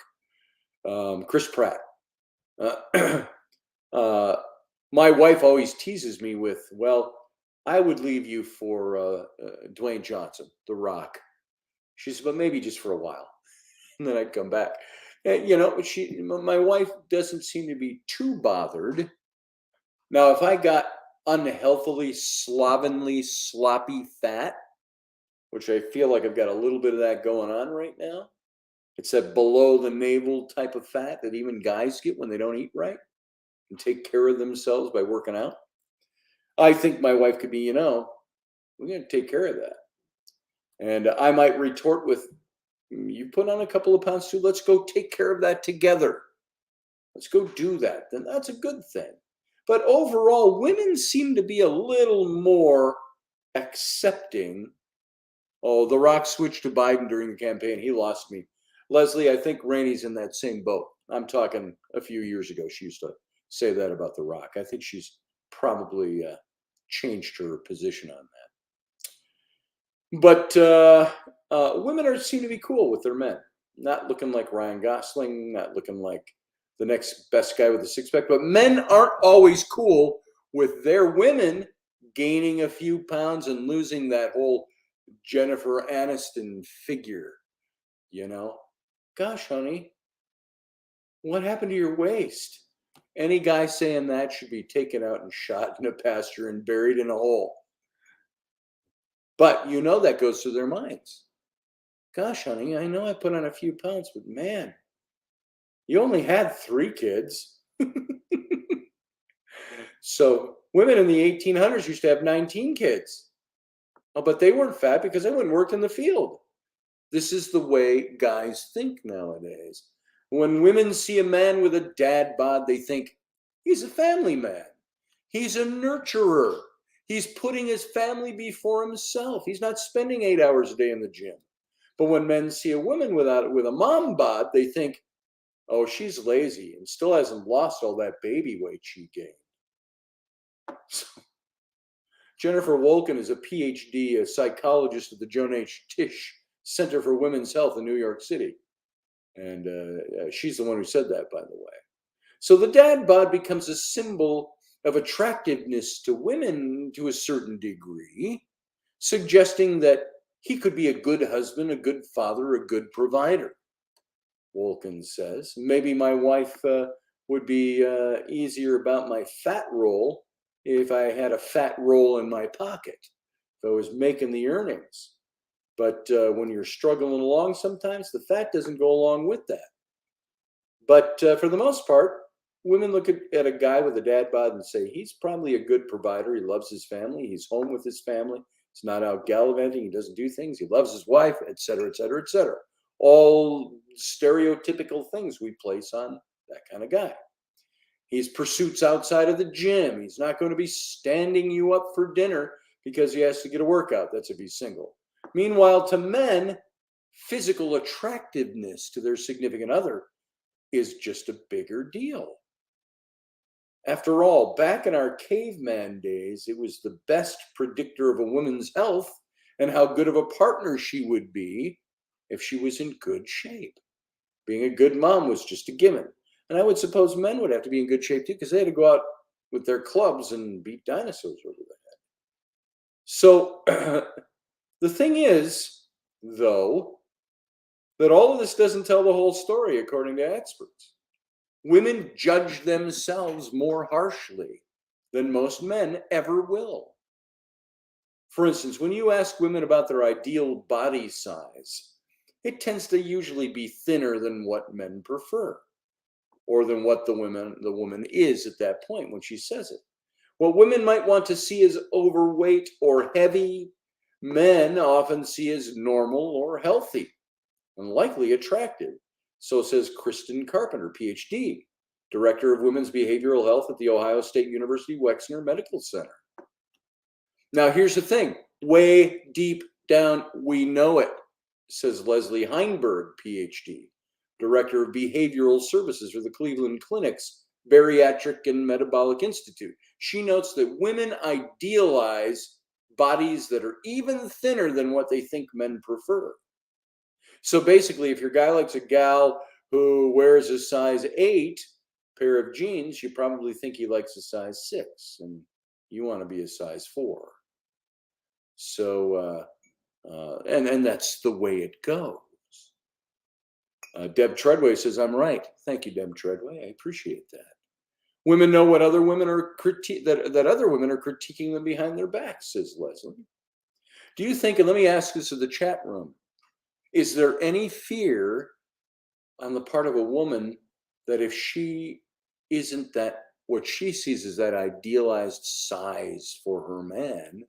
Chris Pratt. My wife always teases me with, well, I would leave you for Dwayne Johnson, The Rock. She said, but maybe just for a while. And then I'd come back. And, my wife doesn't seem to be too bothered. Now, if I got unhealthily, slovenly, sloppy fat, which I feel like I've got a little bit of that going on right now, it's that below the navel type of fat that even guys get when they don't eat right and take care of themselves by working out. I think my wife could be, we're going to take care of that. And I might retort with, you put on a couple of pounds too, let's go take care of that together. Let's go do that. Then that's a good thing. But overall, women seem to be a little more accepting. Oh, The Rock switched to Biden during the campaign. He lost me. Leslie, I think Rainey's in that same boat. I'm talking a few years ago. She used to say that about The Rock. I think she's probably changed her position on that. But women seem to be cool with their men. Not looking like Ryan Gosling, not looking like the next best guy with a six-pack. But men aren't always cool with their women gaining a few pounds and losing that whole Jennifer Aniston figure, Gosh, honey, what happened to your waist? Any guy saying that should be taken out and shot in a pasture and buried in a hole. But that goes through their minds. Gosh, honey, I know I put on a few pounds, but man, you only had 3 kids. So women in the 1800s used to have 19 kids. Oh, but they weren't fat because they went and worked in the field. This is the way guys think nowadays. When women see a man with a dad bod, they think he's a family man. He's a nurturer. He's putting his family before himself. He's not spending 8 hours a day in the gym. But when men see a woman with a mom bod, they think, oh, she's lazy and still hasn't lost all that baby weight she gained. So, Jennifer Wolken is a PhD, a psychologist at the Joan H. Tisch Center for Women's Health in New York City. And she's the one who said that, by the way. So the dad bod becomes a symbol of attractiveness to women to a certain degree, suggesting that he could be a good husband, a good father, a good provider. Wolken says, maybe my wife would be easier about my fat roll if I had a fat roll in my pocket, if I was making the earnings. But when you're struggling along, sometimes the fat doesn't go along with that. But for the most part, women look at a guy with a dad bod and say, he's probably a good provider. He loves his family. He's home with his family. He's not out gallivanting. He doesn't do things. He loves his wife, et cetera, et cetera, et cetera. All stereotypical things we place on that kind of guy. He's pursuits outside of the gym. He's not going to be standing you up for dinner because he has to get a workout. That's if he's single. Meanwhile, to men, physical attractiveness to their significant other is just a bigger deal. After all, back in our caveman days, it was the best predictor of a woman's health and how good of a partner she would be if she was in good shape. Being a good mom was just a given. And I would suppose men would have to be in good shape too, because they had to go out with their clubs and beat dinosaurs over their head. So the thing is, though, that all of this doesn't tell the whole story, according to experts. Women judge themselves more harshly than most men ever will. For instance, when you ask women about their ideal body size, it tends to usually be thinner than what men prefer, or than what the woman is at that point when she says it. What women might want to see as overweight or heavy, men often see as normal or healthy and likely attractive. So says Kristen Carpenter, PhD, Director of Women's Behavioral Health at The Ohio State University Wexner Medical Center. Now, here's the thing. Way deep down, we know it, says Leslie Heinberg, PhD, Director of Behavioral Services for the Cleveland Clinic's Bariatric and Metabolic Institute. She notes that women idealize bodies that are even thinner than what they think men prefer. So basically, if your guy likes a gal who wears a size 8 pair of jeans, you probably think he likes a size 6, and you want to be a size 4. So, and that's the way it goes. Deb Treadway says, I'm right. Thank you, Deb Treadway. I appreciate that. Women know what other women are that other women are critiquing them behind their backs, says Leslie. Do you think, and let me ask this to the chat room, is there any fear on the part of a woman that if she isn't that, what she sees as that idealized size for her man,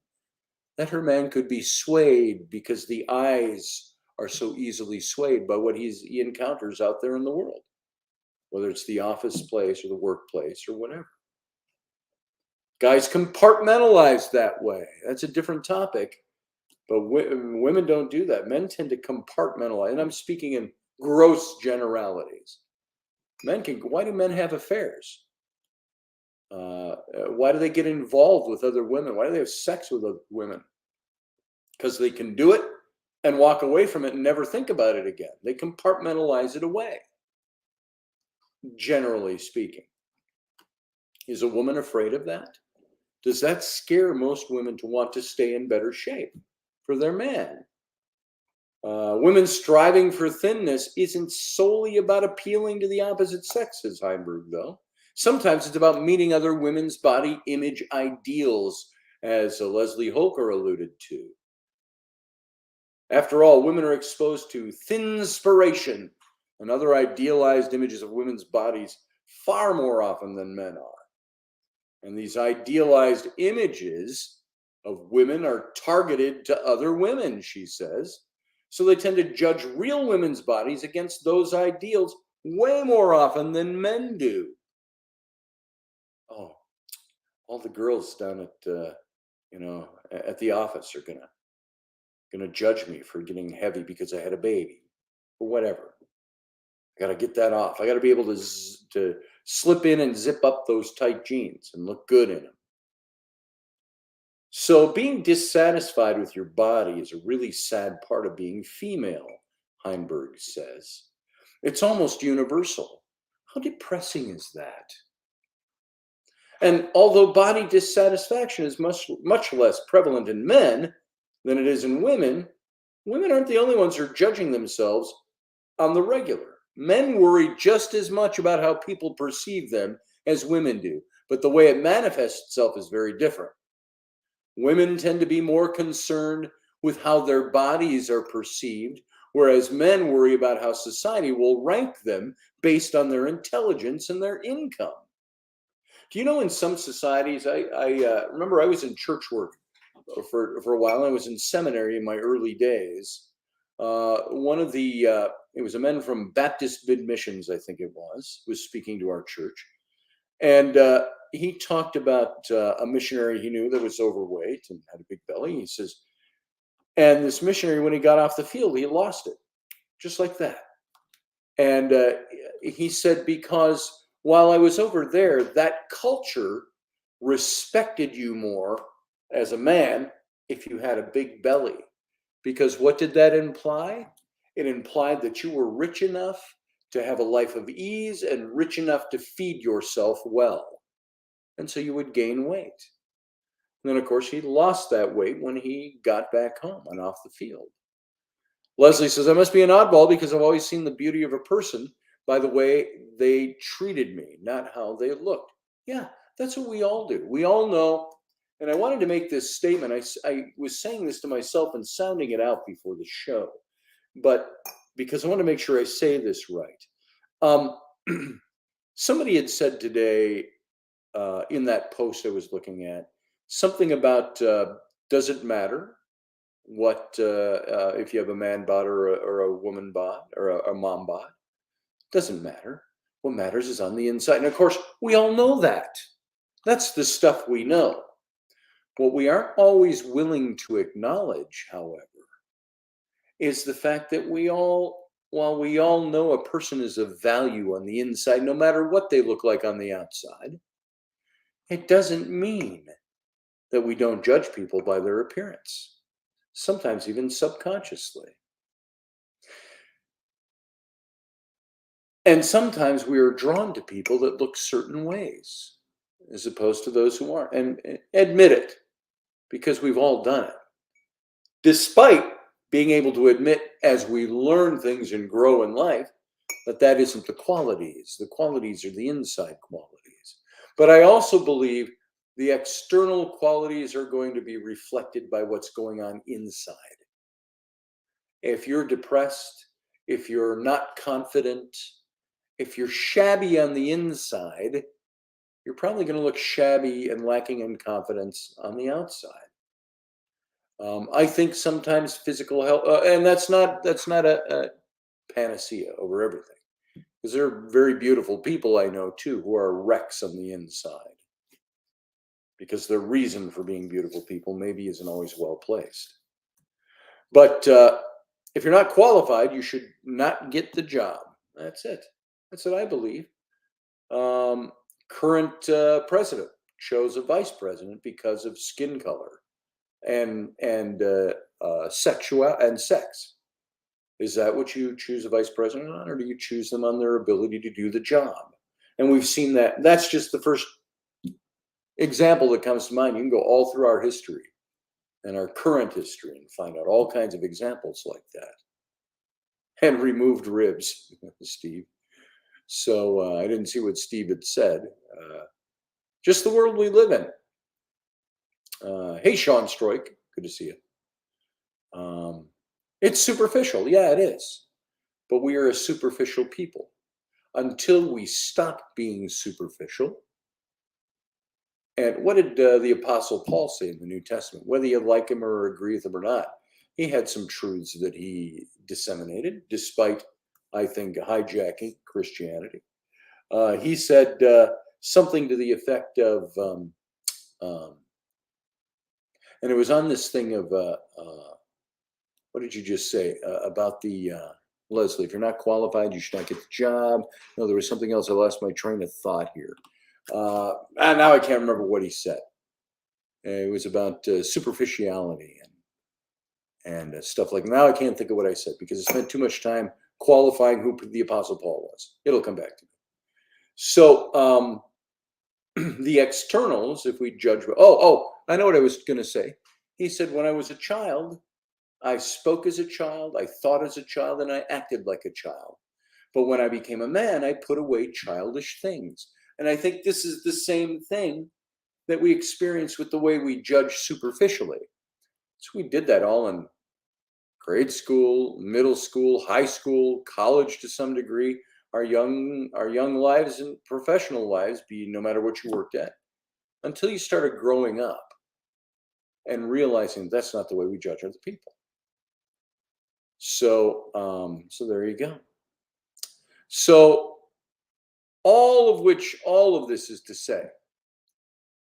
that her man could be swayed because the eyes are so easily swayed by what he encounters out there in the world, whether it's the office place or the workplace or whatever. Guys compartmentalize that way. That's a different topic. But women don't do that. Men tend to compartmentalize. And I'm speaking in gross generalities. Why do men have affairs? Why do they get involved with other women? Why do they have sex with other women? Because they can do it and walk away from it and never think about it again. They compartmentalize it away, generally speaking. Is a woman afraid of that? Does that scare most women to want to stay in better shape for their man? Women striving for thinness isn't solely about appealing to the opposite sex, says Heinberg, though. Sometimes it's about meeting other women's body image ideals, as Leslie Holker alluded to. After all, women are exposed to thinspiration and other idealized images of women's bodies far more often than men are. And these idealized images of women are targeted to other women, she says. So they tend to judge real women's bodies against those ideals way more often than men do. Oh, all the girls down at at the office are gonna judge me for getting heavy because I had a baby or whatever. I gotta get that off. I gotta be able to slip in and zip up those tight jeans and look good in them. So being dissatisfied with your body is a really sad part of being female, Heinberg says. It's almost universal. How depressing is that? And although body dissatisfaction is much less prevalent in men than it is in women, women aren't the only ones who are judging themselves on the regular. Men worry just as much about how people perceive them as women do, but the way it manifests itself is very different. Women tend to be more concerned with how their bodies are perceived, whereas men worry about how society will rank them based on their intelligence and their income. Do you know in some societies, I remember I was in church work for a while. I was in seminary in my early days. It was a man from Baptist Mid Missions, I think it was speaking to our church. And he talked about a missionary he knew that was overweight and had a big belly. He says, and this missionary, when he got off the field, he lost it, just like that. And he said, because while I was over there, that culture respected you more as a man if you had a big belly. Because what did that imply? It implied that you were rich enough to have a life of ease and rich enough to feed yourself well. And so you would gain weight. And then, of course, he lost that weight when he got back home and off the field. Leslie says, I must be an oddball because I've always seen the beauty of a person by the way they treated me, not how they looked. Yeah, that's what we all do. We all know. And I wanted to make this statement. I was saying this to myself and sounding it out before the show, but because I want to make sure I say this right. Somebody had said today in that post I was looking at something about does it matter what if you have a man bod or a woman bod or a mom bod? Doesn't matter. What matters is on the inside. And of course, we all know that. That's the stuff we know. What we aren't always willing to acknowledge, however, is the fact that while we all know a person is of value on the inside, no matter what they look like on the outside, it doesn't mean that we don't judge people by their appearance, sometimes even subconsciously. And sometimes we are drawn to people that look certain ways, as opposed to those who aren't. And admit it, because we've all done it. Despite being able to admit as we learn things and grow in life, that isn't the qualities. The qualities are the inside qualities. But I also believe the external qualities are going to be reflected by what's going on inside. If you're depressed, if you're not confident, if you're shabby on the inside, you're probably going to look shabby and lacking in confidence on the outside. I think sometimes physical health, and that's not a panacea over everything, because there are very beautiful people I know too who are wrecks on the inside, because their reason for being beautiful people maybe isn't always well placed. But if you're not qualified, you should not get the job. That's it. That's what I believe. Current president chose a vice president because of skin color and sexual and sex. Is that what you choose a vice president on, or do you choose them on their ability to do the job? And we've seen that. That's just the first example that comes to mind. You can go all through our history and our current history and find out all kinds of examples like that. And removed ribs, Steve. So I didn't see what Steve had said. Just the world we live in. Hey, Sean Stroik. Good to see you. It's superficial. Yeah, it is. But we are a superficial people. Until we stop being superficial. And what did the Apostle Paul say in the New Testament? Whether you like him or agree with him or not, he had some truths that he disseminated, despite, I think, hijacking Christianity. He said something to the effect of, and it was on this thing of, what did you just say about the, Leslie, if you're not qualified, you should not get the job. No, there was something else. I lost my train of thought here. And now I can't remember what he said. It was about superficiality and stuff like that. Now I can't think of what I said because I spent too much time qualifying who the Apostle Paul was. It'll come back to me. So the externals, if we judge, I know what I was going to say. He said, when I was a child, I spoke as a child, I thought as a child, and I acted like a child. But when I became a man, I put away childish things. And I think this is the same thing that we experience with the way we judge superficially. So we did that all in grade school, middle school, high school, college to some degree, our young lives and professional lives, no matter what you worked at, until you started growing up and realizing that's not the way we judge other people. So there you go. So all of this is to say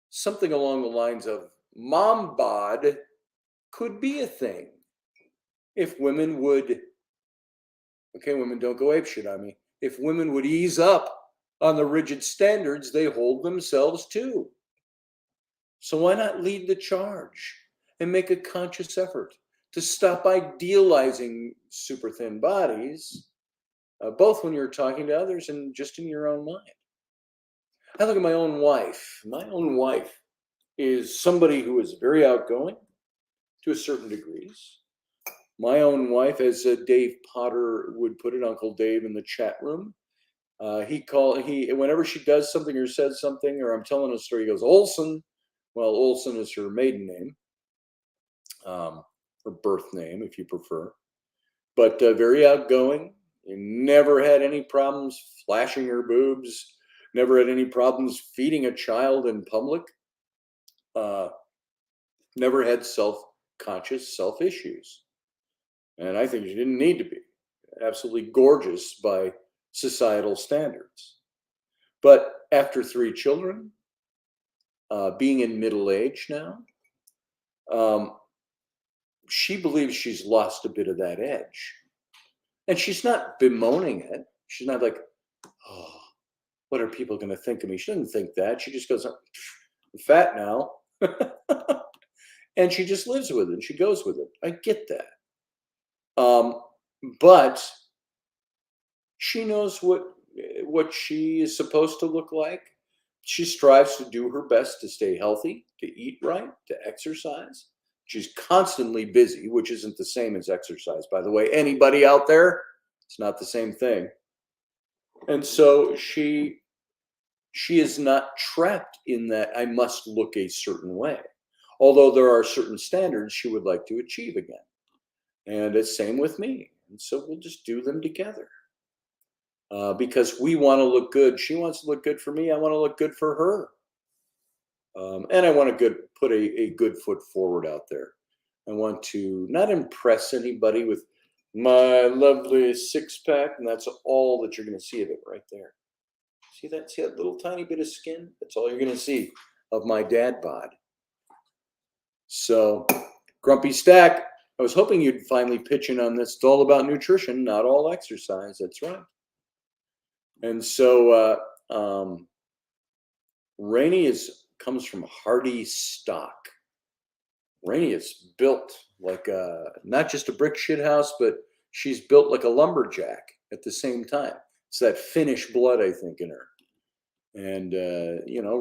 something along the lines of mom bod could be a thing if women would, okay, women don't go apeshit on me, if women would ease up on the rigid standards they hold themselves to. So why not lead the charge and make a conscious effort to stop idealizing super thin bodies, both when you're talking to others and just in your own mind. I look at my own wife. My own wife is somebody who is very outgoing to a certain degrees. My own wife, as Dave Potter would put it, Uncle Dave in the chat room, whenever she does something or says something, or I'm telling a story, he goes, Olson. Well, Olson is her maiden name, her birth name, if you prefer. But very outgoing. Never had any problems flashing her boobs. Never had any problems feeding a child in public. Never had self-conscious self-issues. And I think she didn't need to be. Absolutely gorgeous by societal standards. But after 3 children, being in middle age now, she believes she's lost a bit of that edge. And she's not bemoaning it. She's not like, oh, what are people going to think of me? She doesn't think that. She just goes, I'm fat now. And she just lives with it. And she goes with it. I get that. But she knows what she is supposed to look like. She strives to do her best to stay healthy, to eat right, to exercise. She's constantly busy, which isn't the same as exercise, by the way. Anybody out there? It's not the same thing. And so she is not trapped in that I must look a certain way. Although there are certain standards she would like to achieve again. And it's same with me. And so we'll just do them together. Because we want to look good. She wants to look good for me. I want to look good for her. And I want to put a good foot forward out there. I want to not impress anybody with my lovely 6-pack. And that's all that you're going to see of it right there. See that? See that little tiny bit of skin? That's all you're going to see of my dad bod. So, Grumpy Stack, I was hoping you'd finally pitch in on this. It's all about nutrition, not all exercise. That's right. And so, Rainey comes from hardy stock. Rainey is built like not just a brick shit house, but she's built like a lumberjack at the same time. It's that Finnish blood, I think, in her. And,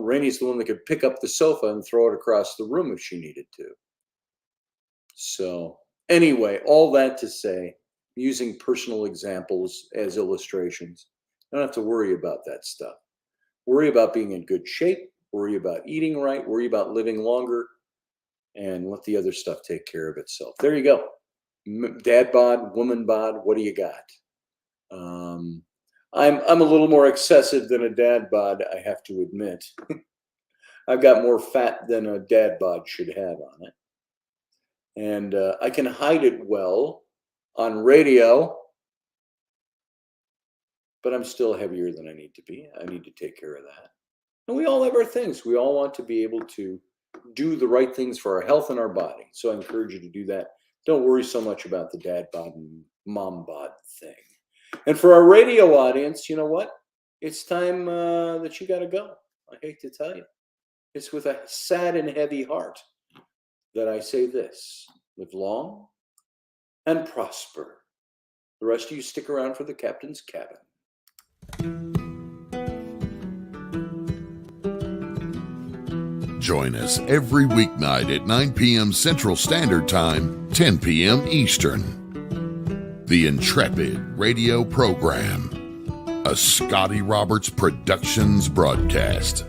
Rainey's the one that could pick up the sofa and throw it across the room if she needed to. So anyway, all that to say, using personal examples as illustrations, I don't have to worry about that stuff. Worry about being in good shape, worry about eating right, worry about living longer, and let the other stuff take care of itself. There you go. Dad bod, woman bod, what do you got? I'm a little more excessive than a dad bod, I have to admit. I've got more fat than a dad bod should have on it. And I can hide it well on radio, but I'm still heavier than I need to be. I need to take care of that. And we all have our things. We all want to be able to do the right things for our health and our body. So I encourage you to do that. Don't worry so much about the dad bod and mom bod thing. And for our radio audience, you know what? It's time that you got to go. I hate to tell you. It's with a sad and heavy heart that I say this. Live long and prosper. The rest of you stick around for the captain's cabin. Join us every weeknight at 9 p.m. Central Standard Time, 10 p.m. Eastern. The Intrepid Radio Program, a Scotty Roberts Productions broadcast.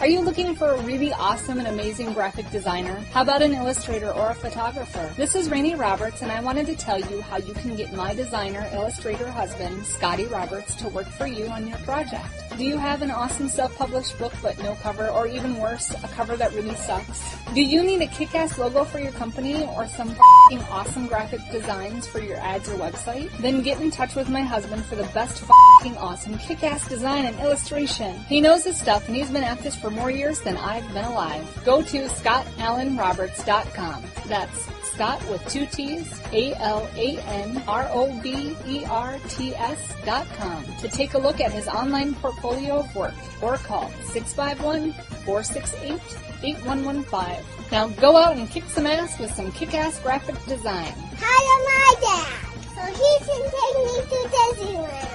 Are you looking for a really awesome and amazing graphic designer? How about an illustrator or a photographer? This is Rainey Roberts, and I wanted to tell you how you can get my designer, illustrator husband, Scotty Roberts, to work for you on your project. Do you have an awesome self-published book but no cover, or even worse, a cover that really sucks? Do you need a kick-ass logo for your company or some f***ing awesome graphic designs for your ads or website? Then get in touch with my husband for the best f***ing awesome kick-ass design and illustration. He knows his stuff, and he's been at this for more years than I've been alive. Go to ScottAllenRoberts.com. That's Scott with 2 T's, ALANROBERTS.com to take a look at his online portfolio of work, or call 651-468-8115. Now go out and kick some ass with some kick-ass graphic design. Hire my dad so he can take me to Disneyland.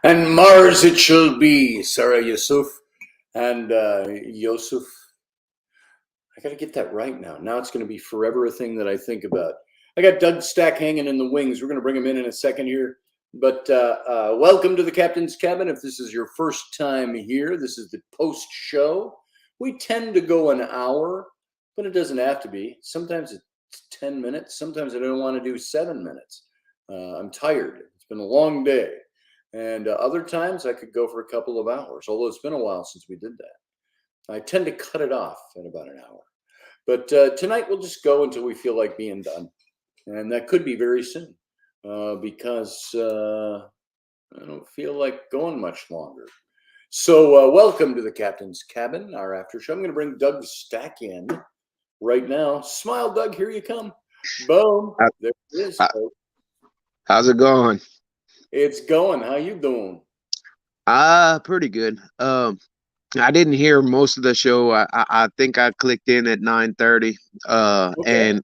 And Mars it shall be, Sarah Yusuf and Yosef. I got to get that right now. Now it's going to be forever a thing that I think about. I got Doug Stack hanging in the wings. We're going to bring him in a second here. But welcome to the Captain's Cabin. If this is your first time here, this is the post show. We tend to go an hour, but it doesn't have to be. Sometimes it's 10 minutes. Sometimes I don't want to do 7 minutes. I'm tired. It's been a long day. And other times I could go for a couple of hours, although it's been a while since we did that. I tend to cut it off at about an hour. But tonight we'll just go until we feel like being done. And that could be very soon because I don't feel like going much longer. So welcome to the Captain's Cabin, our after show. I'm going to bring Doug Stack in right now. Smile, Doug, here you come. Boom. There it is. How's it going? It's going. How you doing? Pretty good. I didn't hear most of the show. I think I clicked in at 9:30. Okay. And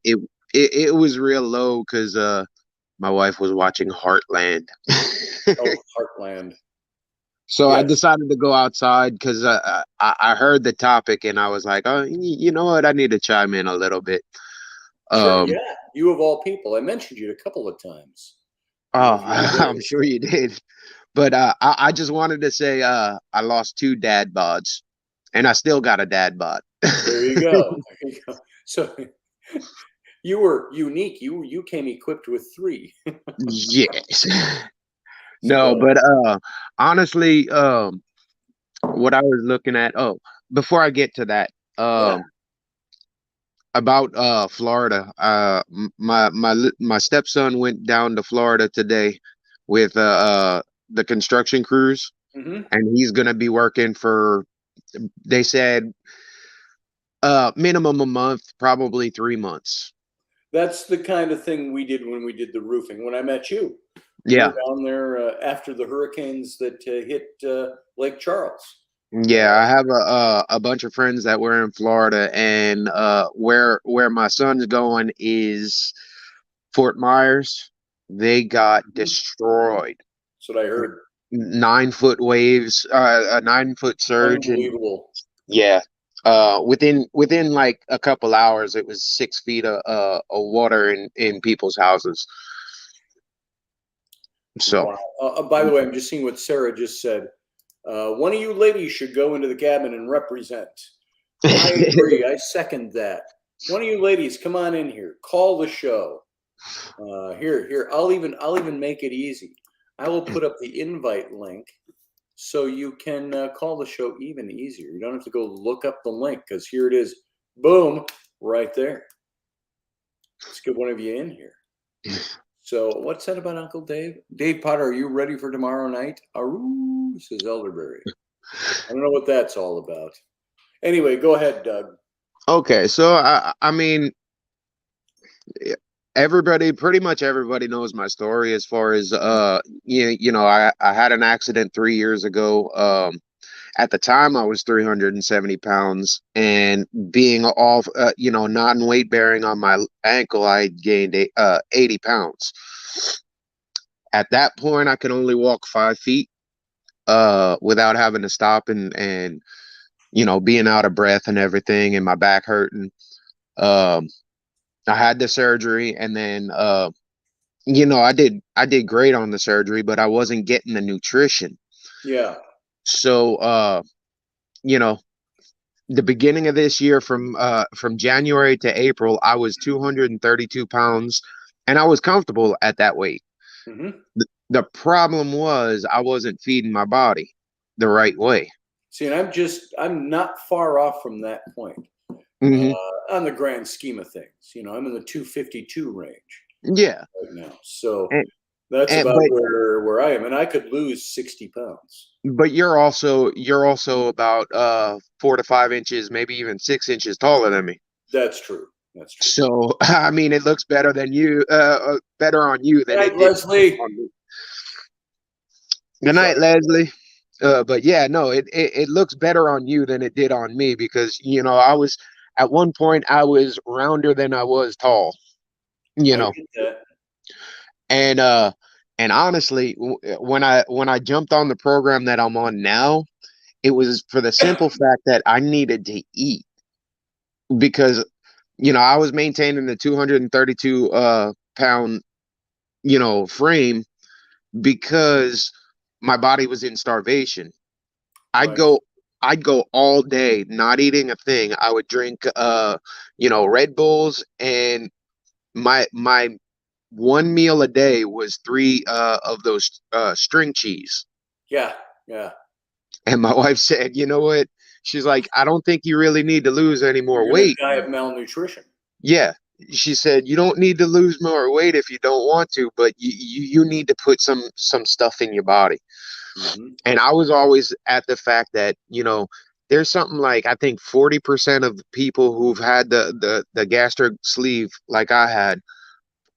it was real low because my wife was watching Heartland. Oh, Heartland. So I Yes. decided to go outside because I heard the topic and I was like, oh, you know what? I need to chime in a little bit. Sure. Um, Yeah. You of all people. I mentioned you a couple of times. oh, The other I'm day. sure you did. But I just wanted to say I lost 2 dad bods, and I still got a dad bod. There you go. There you go. So you were unique. You came equipped with 3. Yes. No, So but honestly, what I was looking at. Oh, before I get to that, yeah. about Florida. My stepson went down to Florida today with the construction crews, Hmm. and he's gonna be working for. They said minimum a month, probably 3 months. That's the kind of thing we did when we did the roofing. When I met you, we were Yeah, down there after the hurricanes that hit Lake Charles. yeah. I have a bunch of friends that were in Florida, and where my son's going is Fort Myers. They got Mhm. destroyed. That's what I heard. 9 foot waves, a 9 foot surge, and Unbelievable. yeah, within like a couple hours, it was 6 feet of water in people's houses. So Wow. By the way, I'm just seeing what Sarah just said. One of you ladies should go into the cabin and represent. I agree. I second that. One of you ladies, come on in here. Call the show. Here. I'll even make it easy. I will put up the invite link so you can call the show even easier. You don't have to go look up the link because here it is. Boom, right there. Let's get one of you in here. So, what's that about Uncle Dave? Dave Potter, are you ready for tomorrow night? Aroo, says Elderberry. I don't know what that's all about. Anyway, go ahead, Doug. okay, so I mean, everybody, pretty much everybody knows my story as far as I had an accident 3 years ago. At the time, I was 370 pounds, and being off, non-weight bearing on my ankle, I gained 80 pounds. At that point, I could only walk 5 feet without having to stop and being out of breath and everything, and my back hurting. Um, I had the surgery, and then I did great on the surgery, but I wasn't getting the nutrition. Yeah. So you know, the beginning of this year, from January to April, I was 232 pounds, and I was comfortable at that weight. Mm-hmm. The problem was I wasn't feeding my body the right way. See, and I'm not far off from that point Hmm. on the grand scheme of things. I'm in the 252 range Yeah, right now. So and, that's and about but where I am. And I could lose 60 pounds. but you're also about 4 to 5 inches, maybe even 6 inches taller than me. That's true. That's true. So I mean, it looks better than you, better on you Good than it night, did Leslie. on me. Good Sorry. night, Leslie. But yeah, no, it looks better on you than it did on me because I was at one point I was rounder than I was tall, you I know, get that. and honestly, when I jumped on the program that I'm on now, it was for the simple fact that I needed to eat because I was maintaining the 232 pound frame because my body was in starvation. I'd Right. go I'd go all day not eating a thing. I would drink Red Bulls, and my one meal a day was 3 of those string cheese. Yeah. Yeah. And my wife said, "You know what?" She's like, "I don't think you really need to lose any You're more going to weight." die of malnutrition. Yeah. She said, "You don't need to lose more weight if you don't want to, but you need to put some stuff in your body." Mm-hmm. And I was always at the fact that, there's something like I think 40% of people who've had the gastric sleeve like I had,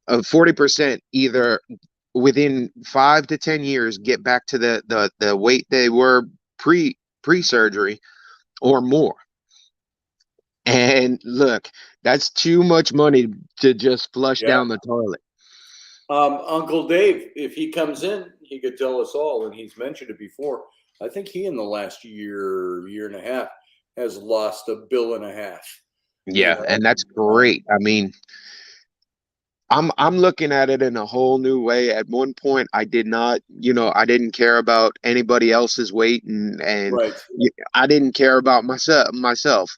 40% either within 5 to 10 years get back to the weight they were pre-surgery or more. And look, that's too much money to just flush Yeah. down the toilet. Uncle Dave, if he comes in, he could tell us all, and he's mentioned it before. I think he in the last year and a half has lost $1.5 billion. Yeah, and that's great. I mean, I'm looking at it in a whole new way. At one point, I did not, I didn't care about anybody else's weight, and Right. I didn't care about myself.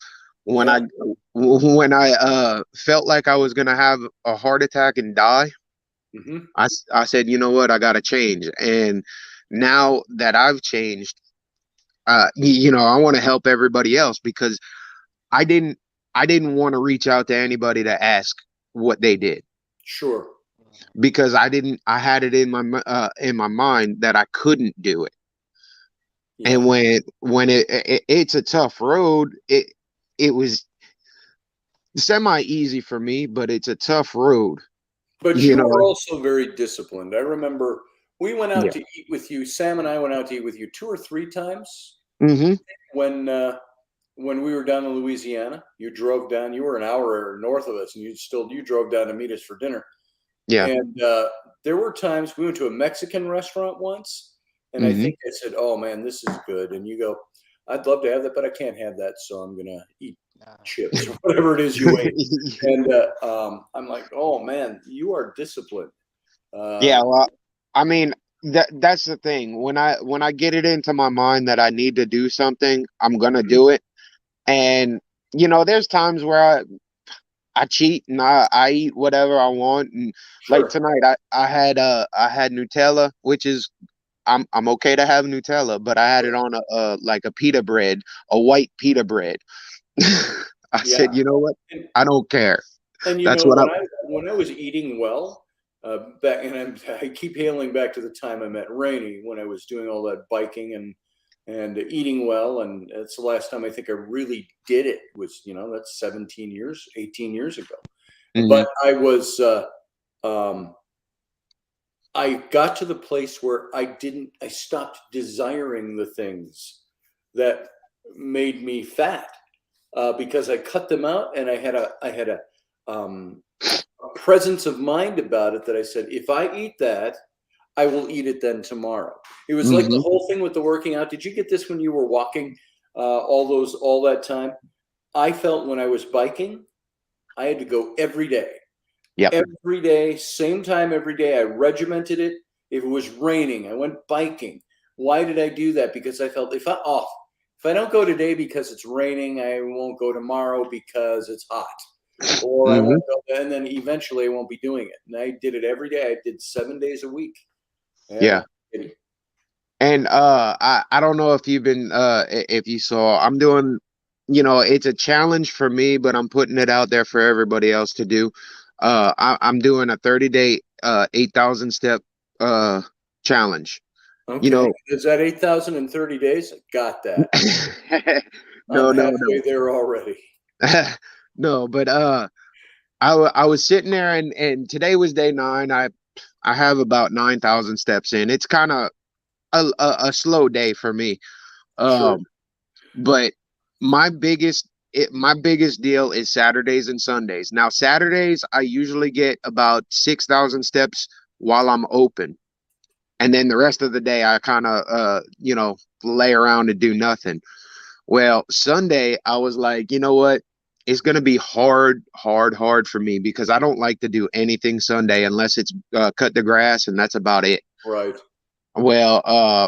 When Yeah. I felt like I was gonna have a heart attack and die, Hmm. I said, you know what, I gotta change. And now that I've changed, I want to help everybody else because I didn't I didn't want to reach out to anybody to ask what they did Sure. because I had it in my mind that I couldn't do it. Yeah. And when it's a tough road, it was semi easy for me, but it's a tough road, But you you know. were also very disciplined. I remember we went out Yeah. to eat with you. Sam and I went out to eat with you 2 or 3 times Hmm. when we were down in Louisiana. You drove down. You were an hour north of us, and you drove down to meet us for dinner. Yeah. And there were times we went to a Mexican restaurant once, and I Hmm. think I said, "Oh man, this is good." And you go, "I'd love to have that, but I can't have that, so I'm gonna eat chips or whatever it is you ate." And I'm like, "Oh man, you are disciplined." Uh, Yeah, well, I mean that's the thing. When I get it into my mind that I need to do something, I'm gonna do it. And there's times where I cheat and I eat whatever I want. And like sure. tonight, I had Nutella, which is I'm okay to have Nutella, but I had it on a like a pita bread, a white pita bread. I Yeah. said, you know what? And, I don't care. and That's what I. when I was eating well, back and I keep hailing back to the time I met Rainey when I was doing all that biking and eating well, and that's the last time I think I really did it. Was that's 17 years, 18 years ago. Mhm. But um, I got to the place where I stopped desiring the things that made me fat because I cut them out, and I had a presence of mind about it that I said, if I eat that, I will eat it then tomorrow. It was like the Mhm. whole thing with the working out. Did you get this when you were walking all that time? I felt when I was biking, I had to go every day. Yep. Every day, same time every day. I regimented it. If it was raining, I went biking. Why did I do that? Because I felt if I don't go today because it's raining, I won't go tomorrow because it's hot. Or I Mhm. won't go, and then eventually I won't be doing it. And I did it every day. I did 7 days a week. Yeah. Yeah. And I don't know if you've been if you saw, I'm doing, it's a challenge for me, but I'm putting it out there for everybody else to do. I'm doing a 30-day 8,000 step challenge. You Okay. know, Is that 8,030 days? Got that. I'm no, no, halfway there already. no. No, but I was sitting there and today was day 9. I have about 9,000 steps in. It's kind of a slow day for me. Sure. Um, But my biggest deal is Saturdays and Sundays. Now Saturdays I usually get about 6,000 steps while I'm open. And then the rest of the day I kind of lay around and do nothing. Well, Sunday I was like, you know what? It's going to be hard for me because I don't like to do anything Sunday unless it's cut the grass, and that's about it. Right. Well,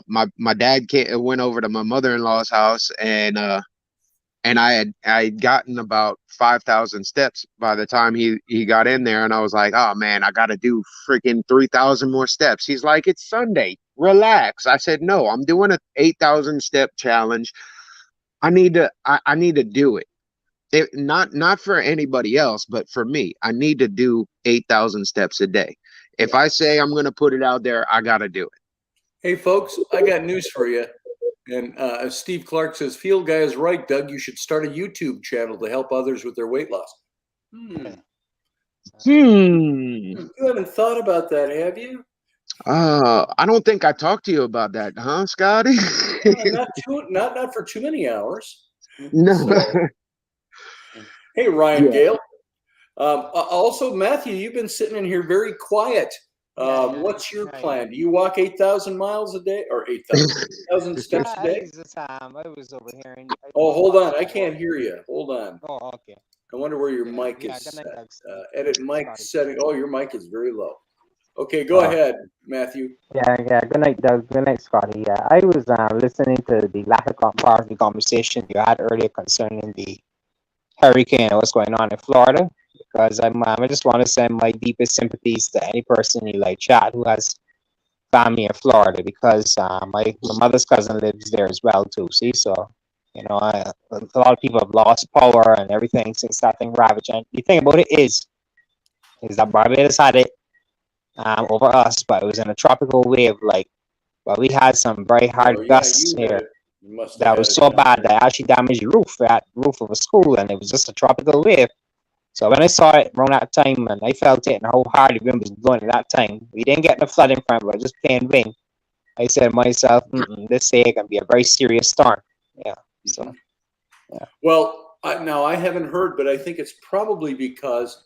my dad went over to my mother-in-law's house, and I had gotten about 5,000 steps by the time he got in there, and I was like, oh man, I got to do freaking 3,000 more steps. He's like, it's Sunday, relax. I said, no, I'm doing a 8,000 step challenge. I need to do it. Not for anybody else, but for me. I need to do 8,000 steps a day. If Yeah. I say I'm going to put it out there, I got to do it. Hey, folks, I got news for you. And as Steve Clark says, Field Guy is right, Doug. You should start a YouTube channel to help others with their weight loss. You haven't thought about that, have you? I don't think I talked to you about that, huh, Scotty? Not for too many hours. No. So, hey, Ryan Yeah. Gale. Also, Matthew, you've been sitting in here very quiet. Yeah, yeah. What's your Yeah, yeah. plan? Do you walk 8,000 miles a day or 8,000 steps a Yeah, day? it's just I was over here and I Oh, just hold walk on. I walk. can't hear you. Hold on. Oh, okay. I wonder where your Yeah, mic yeah. is Good night, set. Doug. Edit mic Scotty. setting. Oh, your mic is very low. Okay, go Oh, ahead, Matthew. yeah, yeah. Good night, Doug. Good night, Scotty. Yeah, I was listening to the latter part of the conversation you had earlier concerning the hurricane and what's going on in Florida. Because I just want to send my deepest sympathies to any person you like chat who has family in Florida, because my mother's cousin lives there as well too. See, so a lot of people have lost power and everything since that thing ravaged. And the thing about it is that Barbados had it over us, but it was in a tropical wave. Like, well, we had some very Oh, hard yeah, gusts you had here it. You must have that had was it so down bad there. that it actually damaged the roof of a school, and it was just a tropical wave. So when I saw it around that time, and I felt it, and how hard the wind was blowing at that time, we didn't get the flood in front, but just plain wind. I said to myself, this is going to be a very serious storm. Yeah. So, Mhm. yeah. Well, now I haven't heard, but I think it's probably because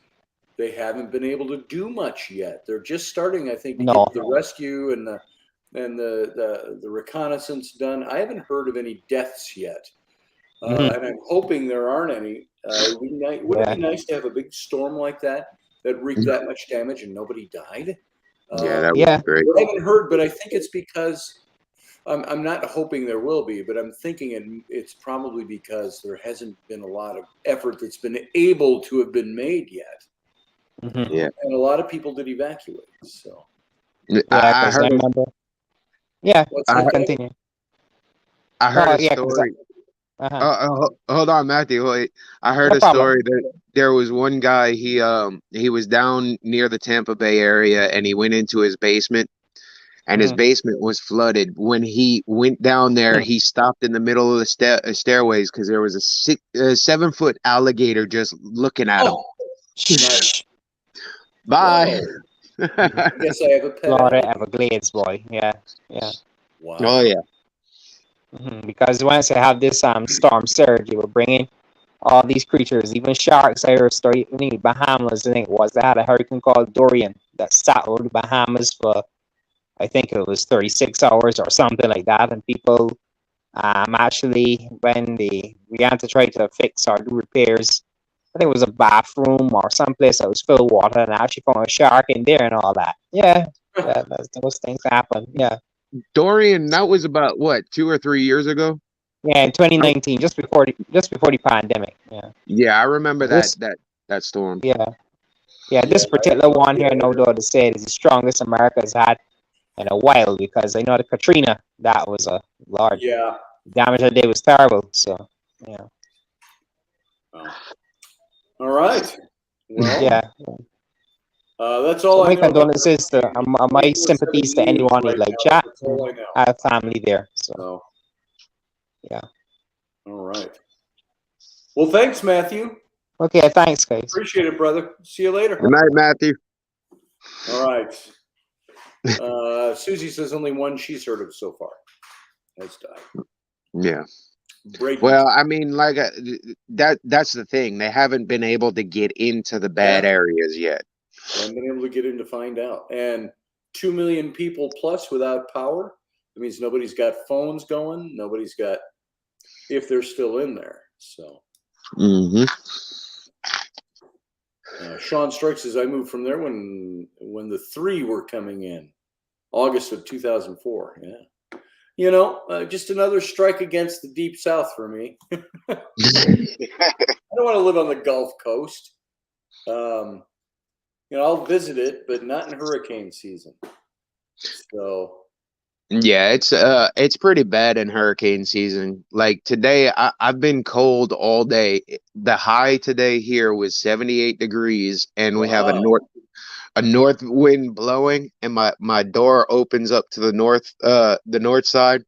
they haven't been able to do much yet. They're just starting, I think, to No. get the rescue and the reconnaissance done. I haven't heard of any deaths yet, Mhm. and I'm hoping there aren't any. Would it Yeah. be nice to have a big storm like that wreaked that much damage and nobody died? Yeah, that would Yeah. be great. I haven't heard, but I think it's because I'm not hoping there will be, but I'm thinking it's probably because there hasn't been a lot of effort that's been able to have been made yet. Mhm. Yeah. And a lot of people did evacuate. So Yeah, I because I heard remember. Yeah, what's I, that? continue. I heard Oh, a yeah, because story. uh-huh. Hold on, Matthew. Wait. I heard No a problem. story that there was one guy. He was down near the Tampa Bay area, and he went into his basement, and his Mhm. basement was flooded. When he went down there, he stopped in the middle of the stairways because there was a 7-foot alligator just looking at him. Oh, nice. Bye. Whoa. I guess I have a pet Florida alligator. Everglades, boy. Yeah, yeah. Wow. Oh yeah. Because once they have this storm surge, it will bring in all these creatures, even sharks. I heard a story in the Bahamas, I think it was. They had a hurricane called Dorian that sat over the Bahamas for, I think it was 36 hours or something like that. And people actually, when they began to try to fix or do repairs, I think it was a bathroom or someplace that was filled with water, and actually found a shark in there and all that. Yeah, those things happen. Yeah. Dorian, that was about what, 2 or 3 years ago? Yeah, in 2019, just before the pandemic. Yeah. Yeah, I remember This, that storm. yeah, this particular one here, no doubt to say, is the strongest America has had in a while, because I know the Katrina, that was a large Yeah. damage that day was terrible. So, yeah, Oh. All right. Well, yeah. that's So all I my know. condolences to my sympathies to anyone who right like now. chat. That's all I know. I have family there, so So, yeah. all right. Well, thanks, Matthew. Okay, thanks, guys. Appreciate it, brother. See you later. Good night, Matthew. All right. Susie says only one she's heard of so far has died. Yeah. Brady. Well, I mean, like that's the thing. They haven't been able to get into the bad areas yet. Haven't been able to get in to find out. And 2 million people plus without power. That means nobody's got phones going. Nobody's got, if they're still in there. So. Mm-hmm. Sean Strike says I moved from there when the 3 were coming in, August of 2004. Yeah, just another strike against the deep south for me. I don't want to live on the Gulf Coast. I'll visit it, but not in hurricane season. So. Yeah, it's pretty bad in hurricane season. Like today, I've been cold all day. The high today here was 78 degrees, and we have a north wind blowing, and my door opens up to the north side.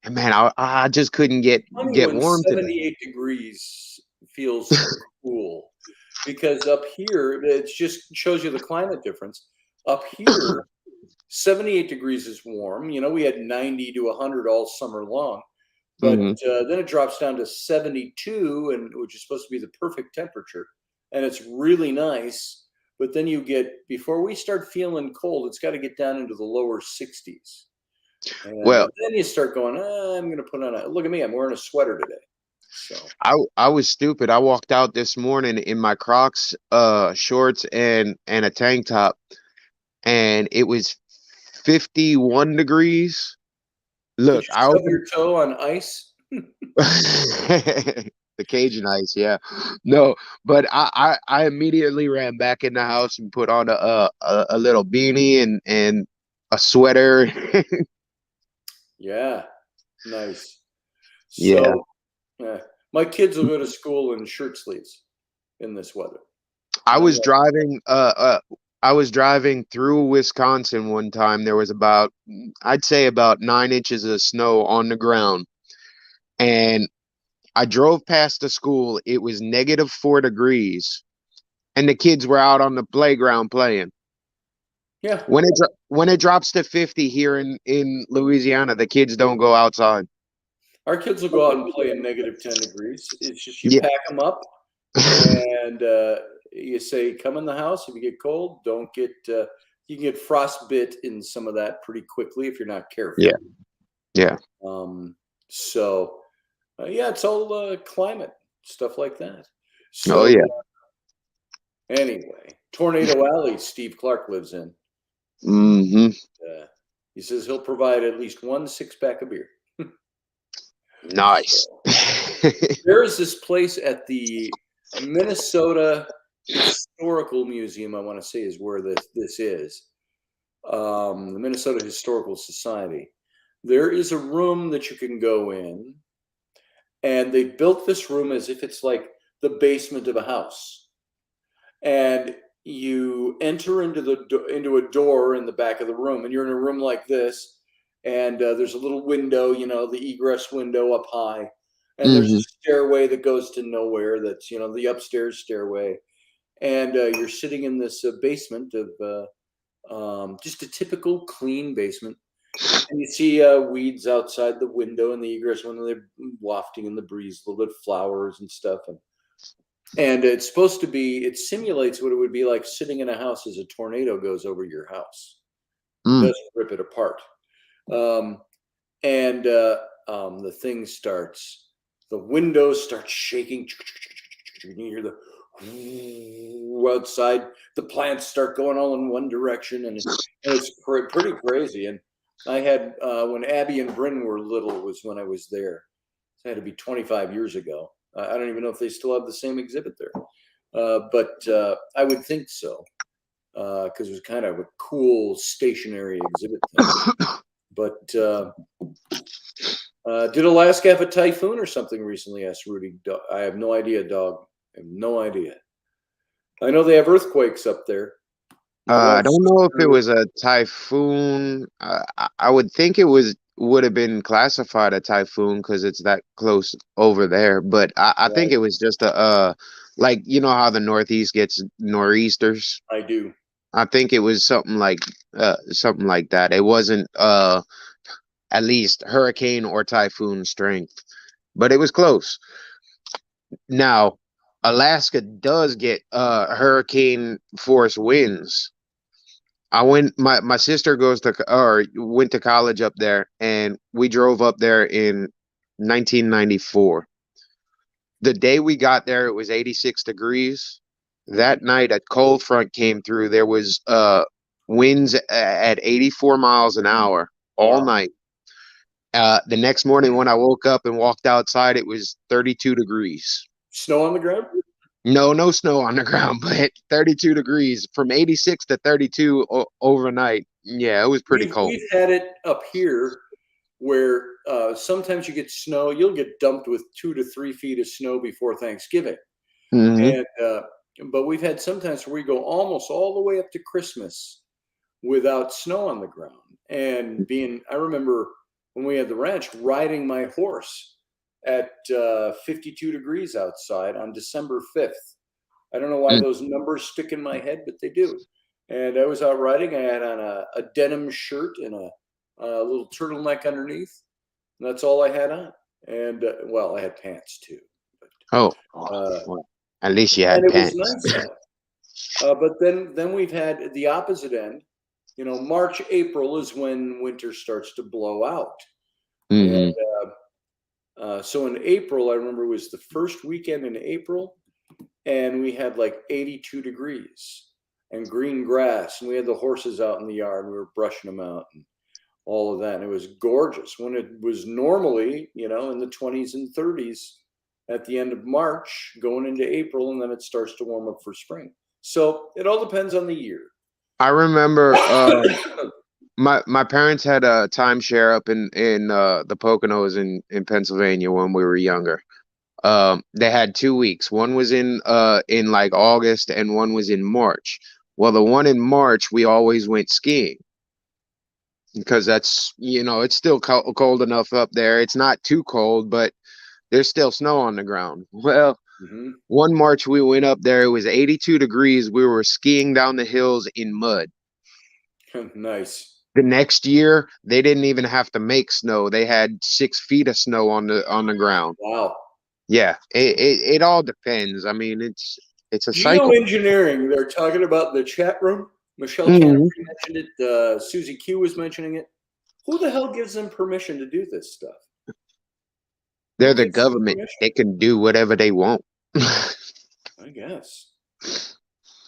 And man, I just couldn't get warm today. 78 degrees feels cool, because up here it just shows you the climate difference. Up here. 78 degrees is warm. We had 90 to 100 all summer long, but then it drops down to 72, which is supposed to be the perfect temperature, and it's really nice. But then before we start feeling cold, it's got to get down into the lower 60s. And Well, then you start going, I'm going to put on look at me, I'm wearing a sweater today. So I was stupid. I walked out this morning in my Crocs shorts and a tank top, and it was 51 degrees. Look, did you I stub opened your toe on ice? the Cajun ice, yeah. No, but I immediately ran back in the house and put on a little beanie and a sweater. Yeah, nice. Yeah. So my kids will go to school in shirt sleeves in this weather. I And I'm was like, driving I was driving through Wisconsin one time. There was I'd say about 9 inches of snow on the ground. And I drove past the school. It was -4 degrees, and the kids were out on the playground playing. yeah, When it drops to 50 here in Louisiana, the kids don't go outside. our kids will go out and play in -10 degrees. It's just you Yeah. pack them up and you say, come in the house. If you get cold, don't get, you can get frostbite in some of that pretty quickly if you're not careful. Yeah. Yeah. So, yeah, it's all climate, stuff like that. Oh So, yeah. anyway, Tornado Alley, Steve Clark lives in. Hmm. He says he'll provide at least 1 6-pack of beer. Nice. There is this place at the Minnesota Historical Museum, I want to say is where this is. The Minnesota Historical Society. There is a room that you can go in, and they built this room as if it's like the basement of a house. And you enter into a door in the back of the room, and you're in a room like this, and there's a little window, the egress window up high, and there's a stairway that goes to nowhere. That's the upstairs stairway, and you're sitting in this basement of just a typical clean basement, and you see weeds outside the window and the egress window. They're wafting in the breeze, a little bit of flowers and stuff, and it's supposed to be, it simulates what it would be like sitting in a house as a tornado goes over your house. It doesn't rip it apart. And the thing starts, the windows start shaking. You hear the outside, the plants start going all in one direction, and it's pretty crazy. And I had, when Abby and Bryn were little, was when I was there. It had to be 25 years ago. I don't even know if they still have the same exhibit there. But I would think so, because it was kind of a cool stationary exhibit thing. But did Alaska have a typhoon or something recently? Asked Rudy. I have no idea, dog. I have no idea. I know they have earthquakes up there. I don't know if it was a typhoon. I would think would have been classified a typhoon because it's that close over there. But I think it was just like how the Northeast gets nor'easters. I do. I think it was something like that. It wasn't at least hurricane or typhoon strength, but it was close. Now, Alaska does get hurricane force winds. My sister went to college up there, and we drove up there in 1994. The day we got there, it was 86 degrees. That night, a cold front came through. There was winds at 84 miles an hour all night. The next morning when I woke up and walked outside, it was 32 degrees. Snow on the ground? No snow on the ground, but 32 degrees from 86 to 32 overnight. Yeah, it was pretty cold. We've had it up here where sometimes you get snow. You'll get dumped with 2 to 3 feet of snow before Thanksgiving. And but we've had sometimes where we go almost all the way up to Christmas without snow on the ground. And I remember when we had the ranch, riding my horse at 52 degrees outside on December 5th. I don't know why those numbers stick in my head, but they do. And I was out riding. I had on a denim shirt and a little turtleneck underneath. And that's all I had on. And well, I had pants too. But, well, at least you had and pants. It was nice out. But then we've had the opposite end. You know, March, April is when winter starts to blow out. Hmm. And so in April, I remember it was the first weekend in April, and we had like 82 degrees and green grass, and we had the horses out in the yard. And we were brushing them out and all of that. And it was gorgeous when it was normally, you know, in the 20s and 30s at the end of March, going into April, and then it starts to warm up for spring. So it all depends on the year. I remember my parents had a timeshare up in the Poconos in Pennsylvania when we were younger. They had 2 weeks. One was in like August and one was in March. Well, the one in March we always went skiing because that's, you know, it's still cold enough up there. It's not too cold, but there's still snow on the ground. Well, one March we went up there, it was 82 degrees. We were skiing down the hills in mud. Nice. The next year, they didn't even have to make snow. They had 6 feet of snow on the ground. Wow. Yeah, it all depends. I mean, it's a cycle. Geoengineering, they're talking about in the chat room. Michelle Canterbury mentioned it. Susie Q was mentioning it. Who the hell gives them permission to do this stuff? They're the government. They can do whatever they want. I guess.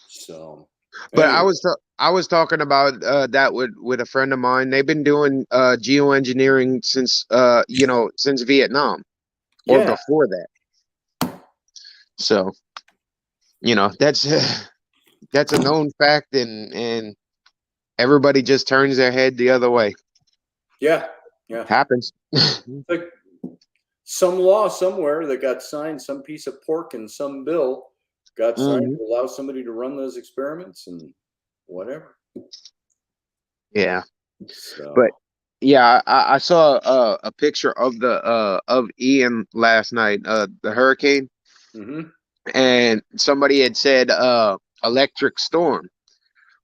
So, but anyway. I was talking about that with a friend of mine. They've been doing geoengineering since you know, since Vietnam or before that. So, you know, that's a known fact, and everybody just turns their head the other way. Yeah. Happens. Like some law somewhere that got signed, some piece of pork in some bill got signed to allow somebody to run those experiments and whatever. Yeah. So. But yeah, I saw a picture of the of Ian last night, the hurricane, and somebody had said electric storm.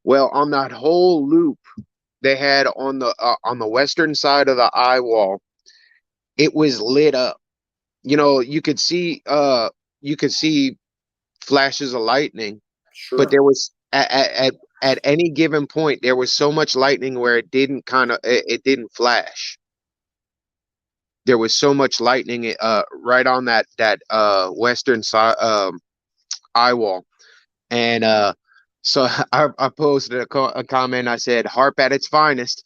Well, on that whole loop they had on the western side of the eye wall, it was lit up. You know, you could see flashes of lightning, but there was at any given point there was so much lightning where it didn't it didn't flash. There was so much lightning right on that western side eye wall, and so I posted a comment. I said, "Harp at its finest."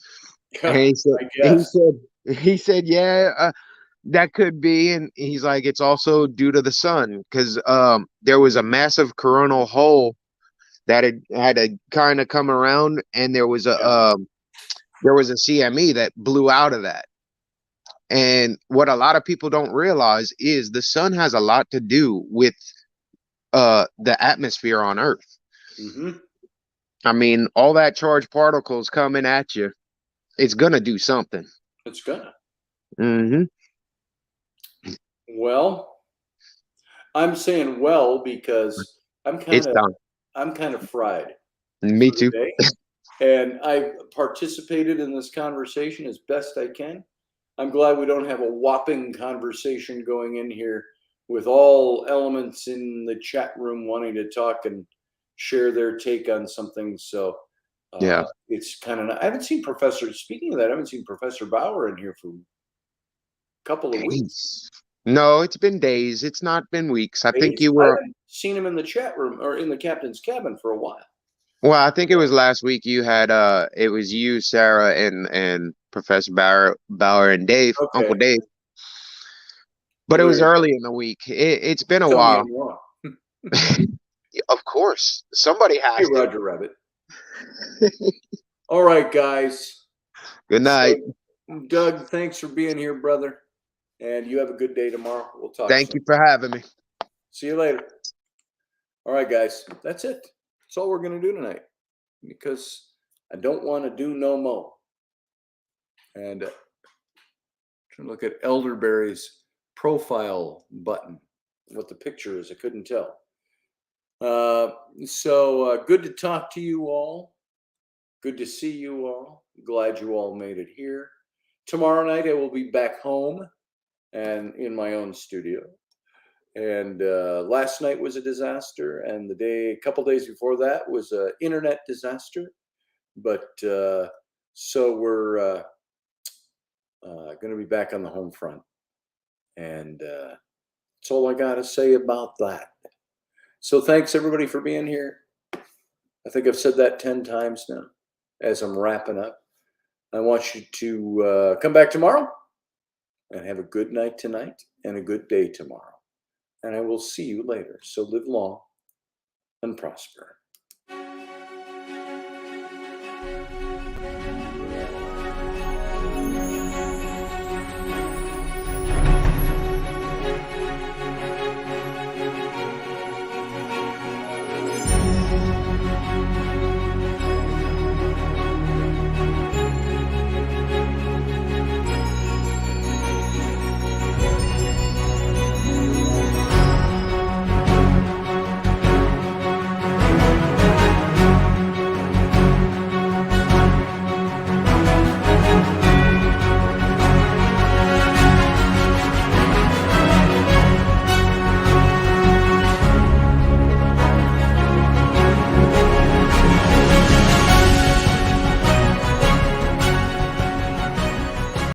And he said, "Yeah, that could be." And he's like, "It's also due to the sun because there was a massive coronal hole that had to kind of come around, and there was a CME that blew out of that." And what a lot of people don't realize is the sun has a lot to do with the atmosphere on Earth. I mean, all that charged particles coming at you, it's gonna do something. It's gonna. Well, I'm saying because I'm kind of fried. Me too. And I participated in this conversation as best I can. I'm glad we don't have a whopping conversation going in here with all elements in the chat room wanting to talk and share their take on something. So yeah, it's kind of. I haven't seen Speaking of that, I haven't seen Professor Bauer in here for a couple of weeks. No, it's been days. It's not been weeks. I think you were. I haven't seen him in the chat room or in the captain's cabin for a while. Well, I think it was last week. You had it was you, Sarah, and Professor Bauer and Dave, Uncle Dave. But it was early in the week. It's been a while. Of course, somebody has to. Roger Rabbit. All right, guys. Good night. So, Doug, thanks for being here, brother. And you have a good day tomorrow. We'll talk. Thank you for having me. See you later. All right, guys. That's it. That's all we're going to do tonight because I don't want to do no more. And trying to look at Elderberry's profile button. What the picture is, I couldn't tell. So good to talk to you all. Good to see you all. Glad you all made it here. Tomorrow night I will be back home and in my own studio. And last night was a disaster, and a couple days before that was an internet disaster. But so we're going to be back on the home front, and that's all I got to say about that. So thanks everybody for being here. I think I've said that 10 times now as I'm wrapping up. I want you to come back tomorrow and have a good night tonight and a good day tomorrow. And I will see you later. So live long and prosper.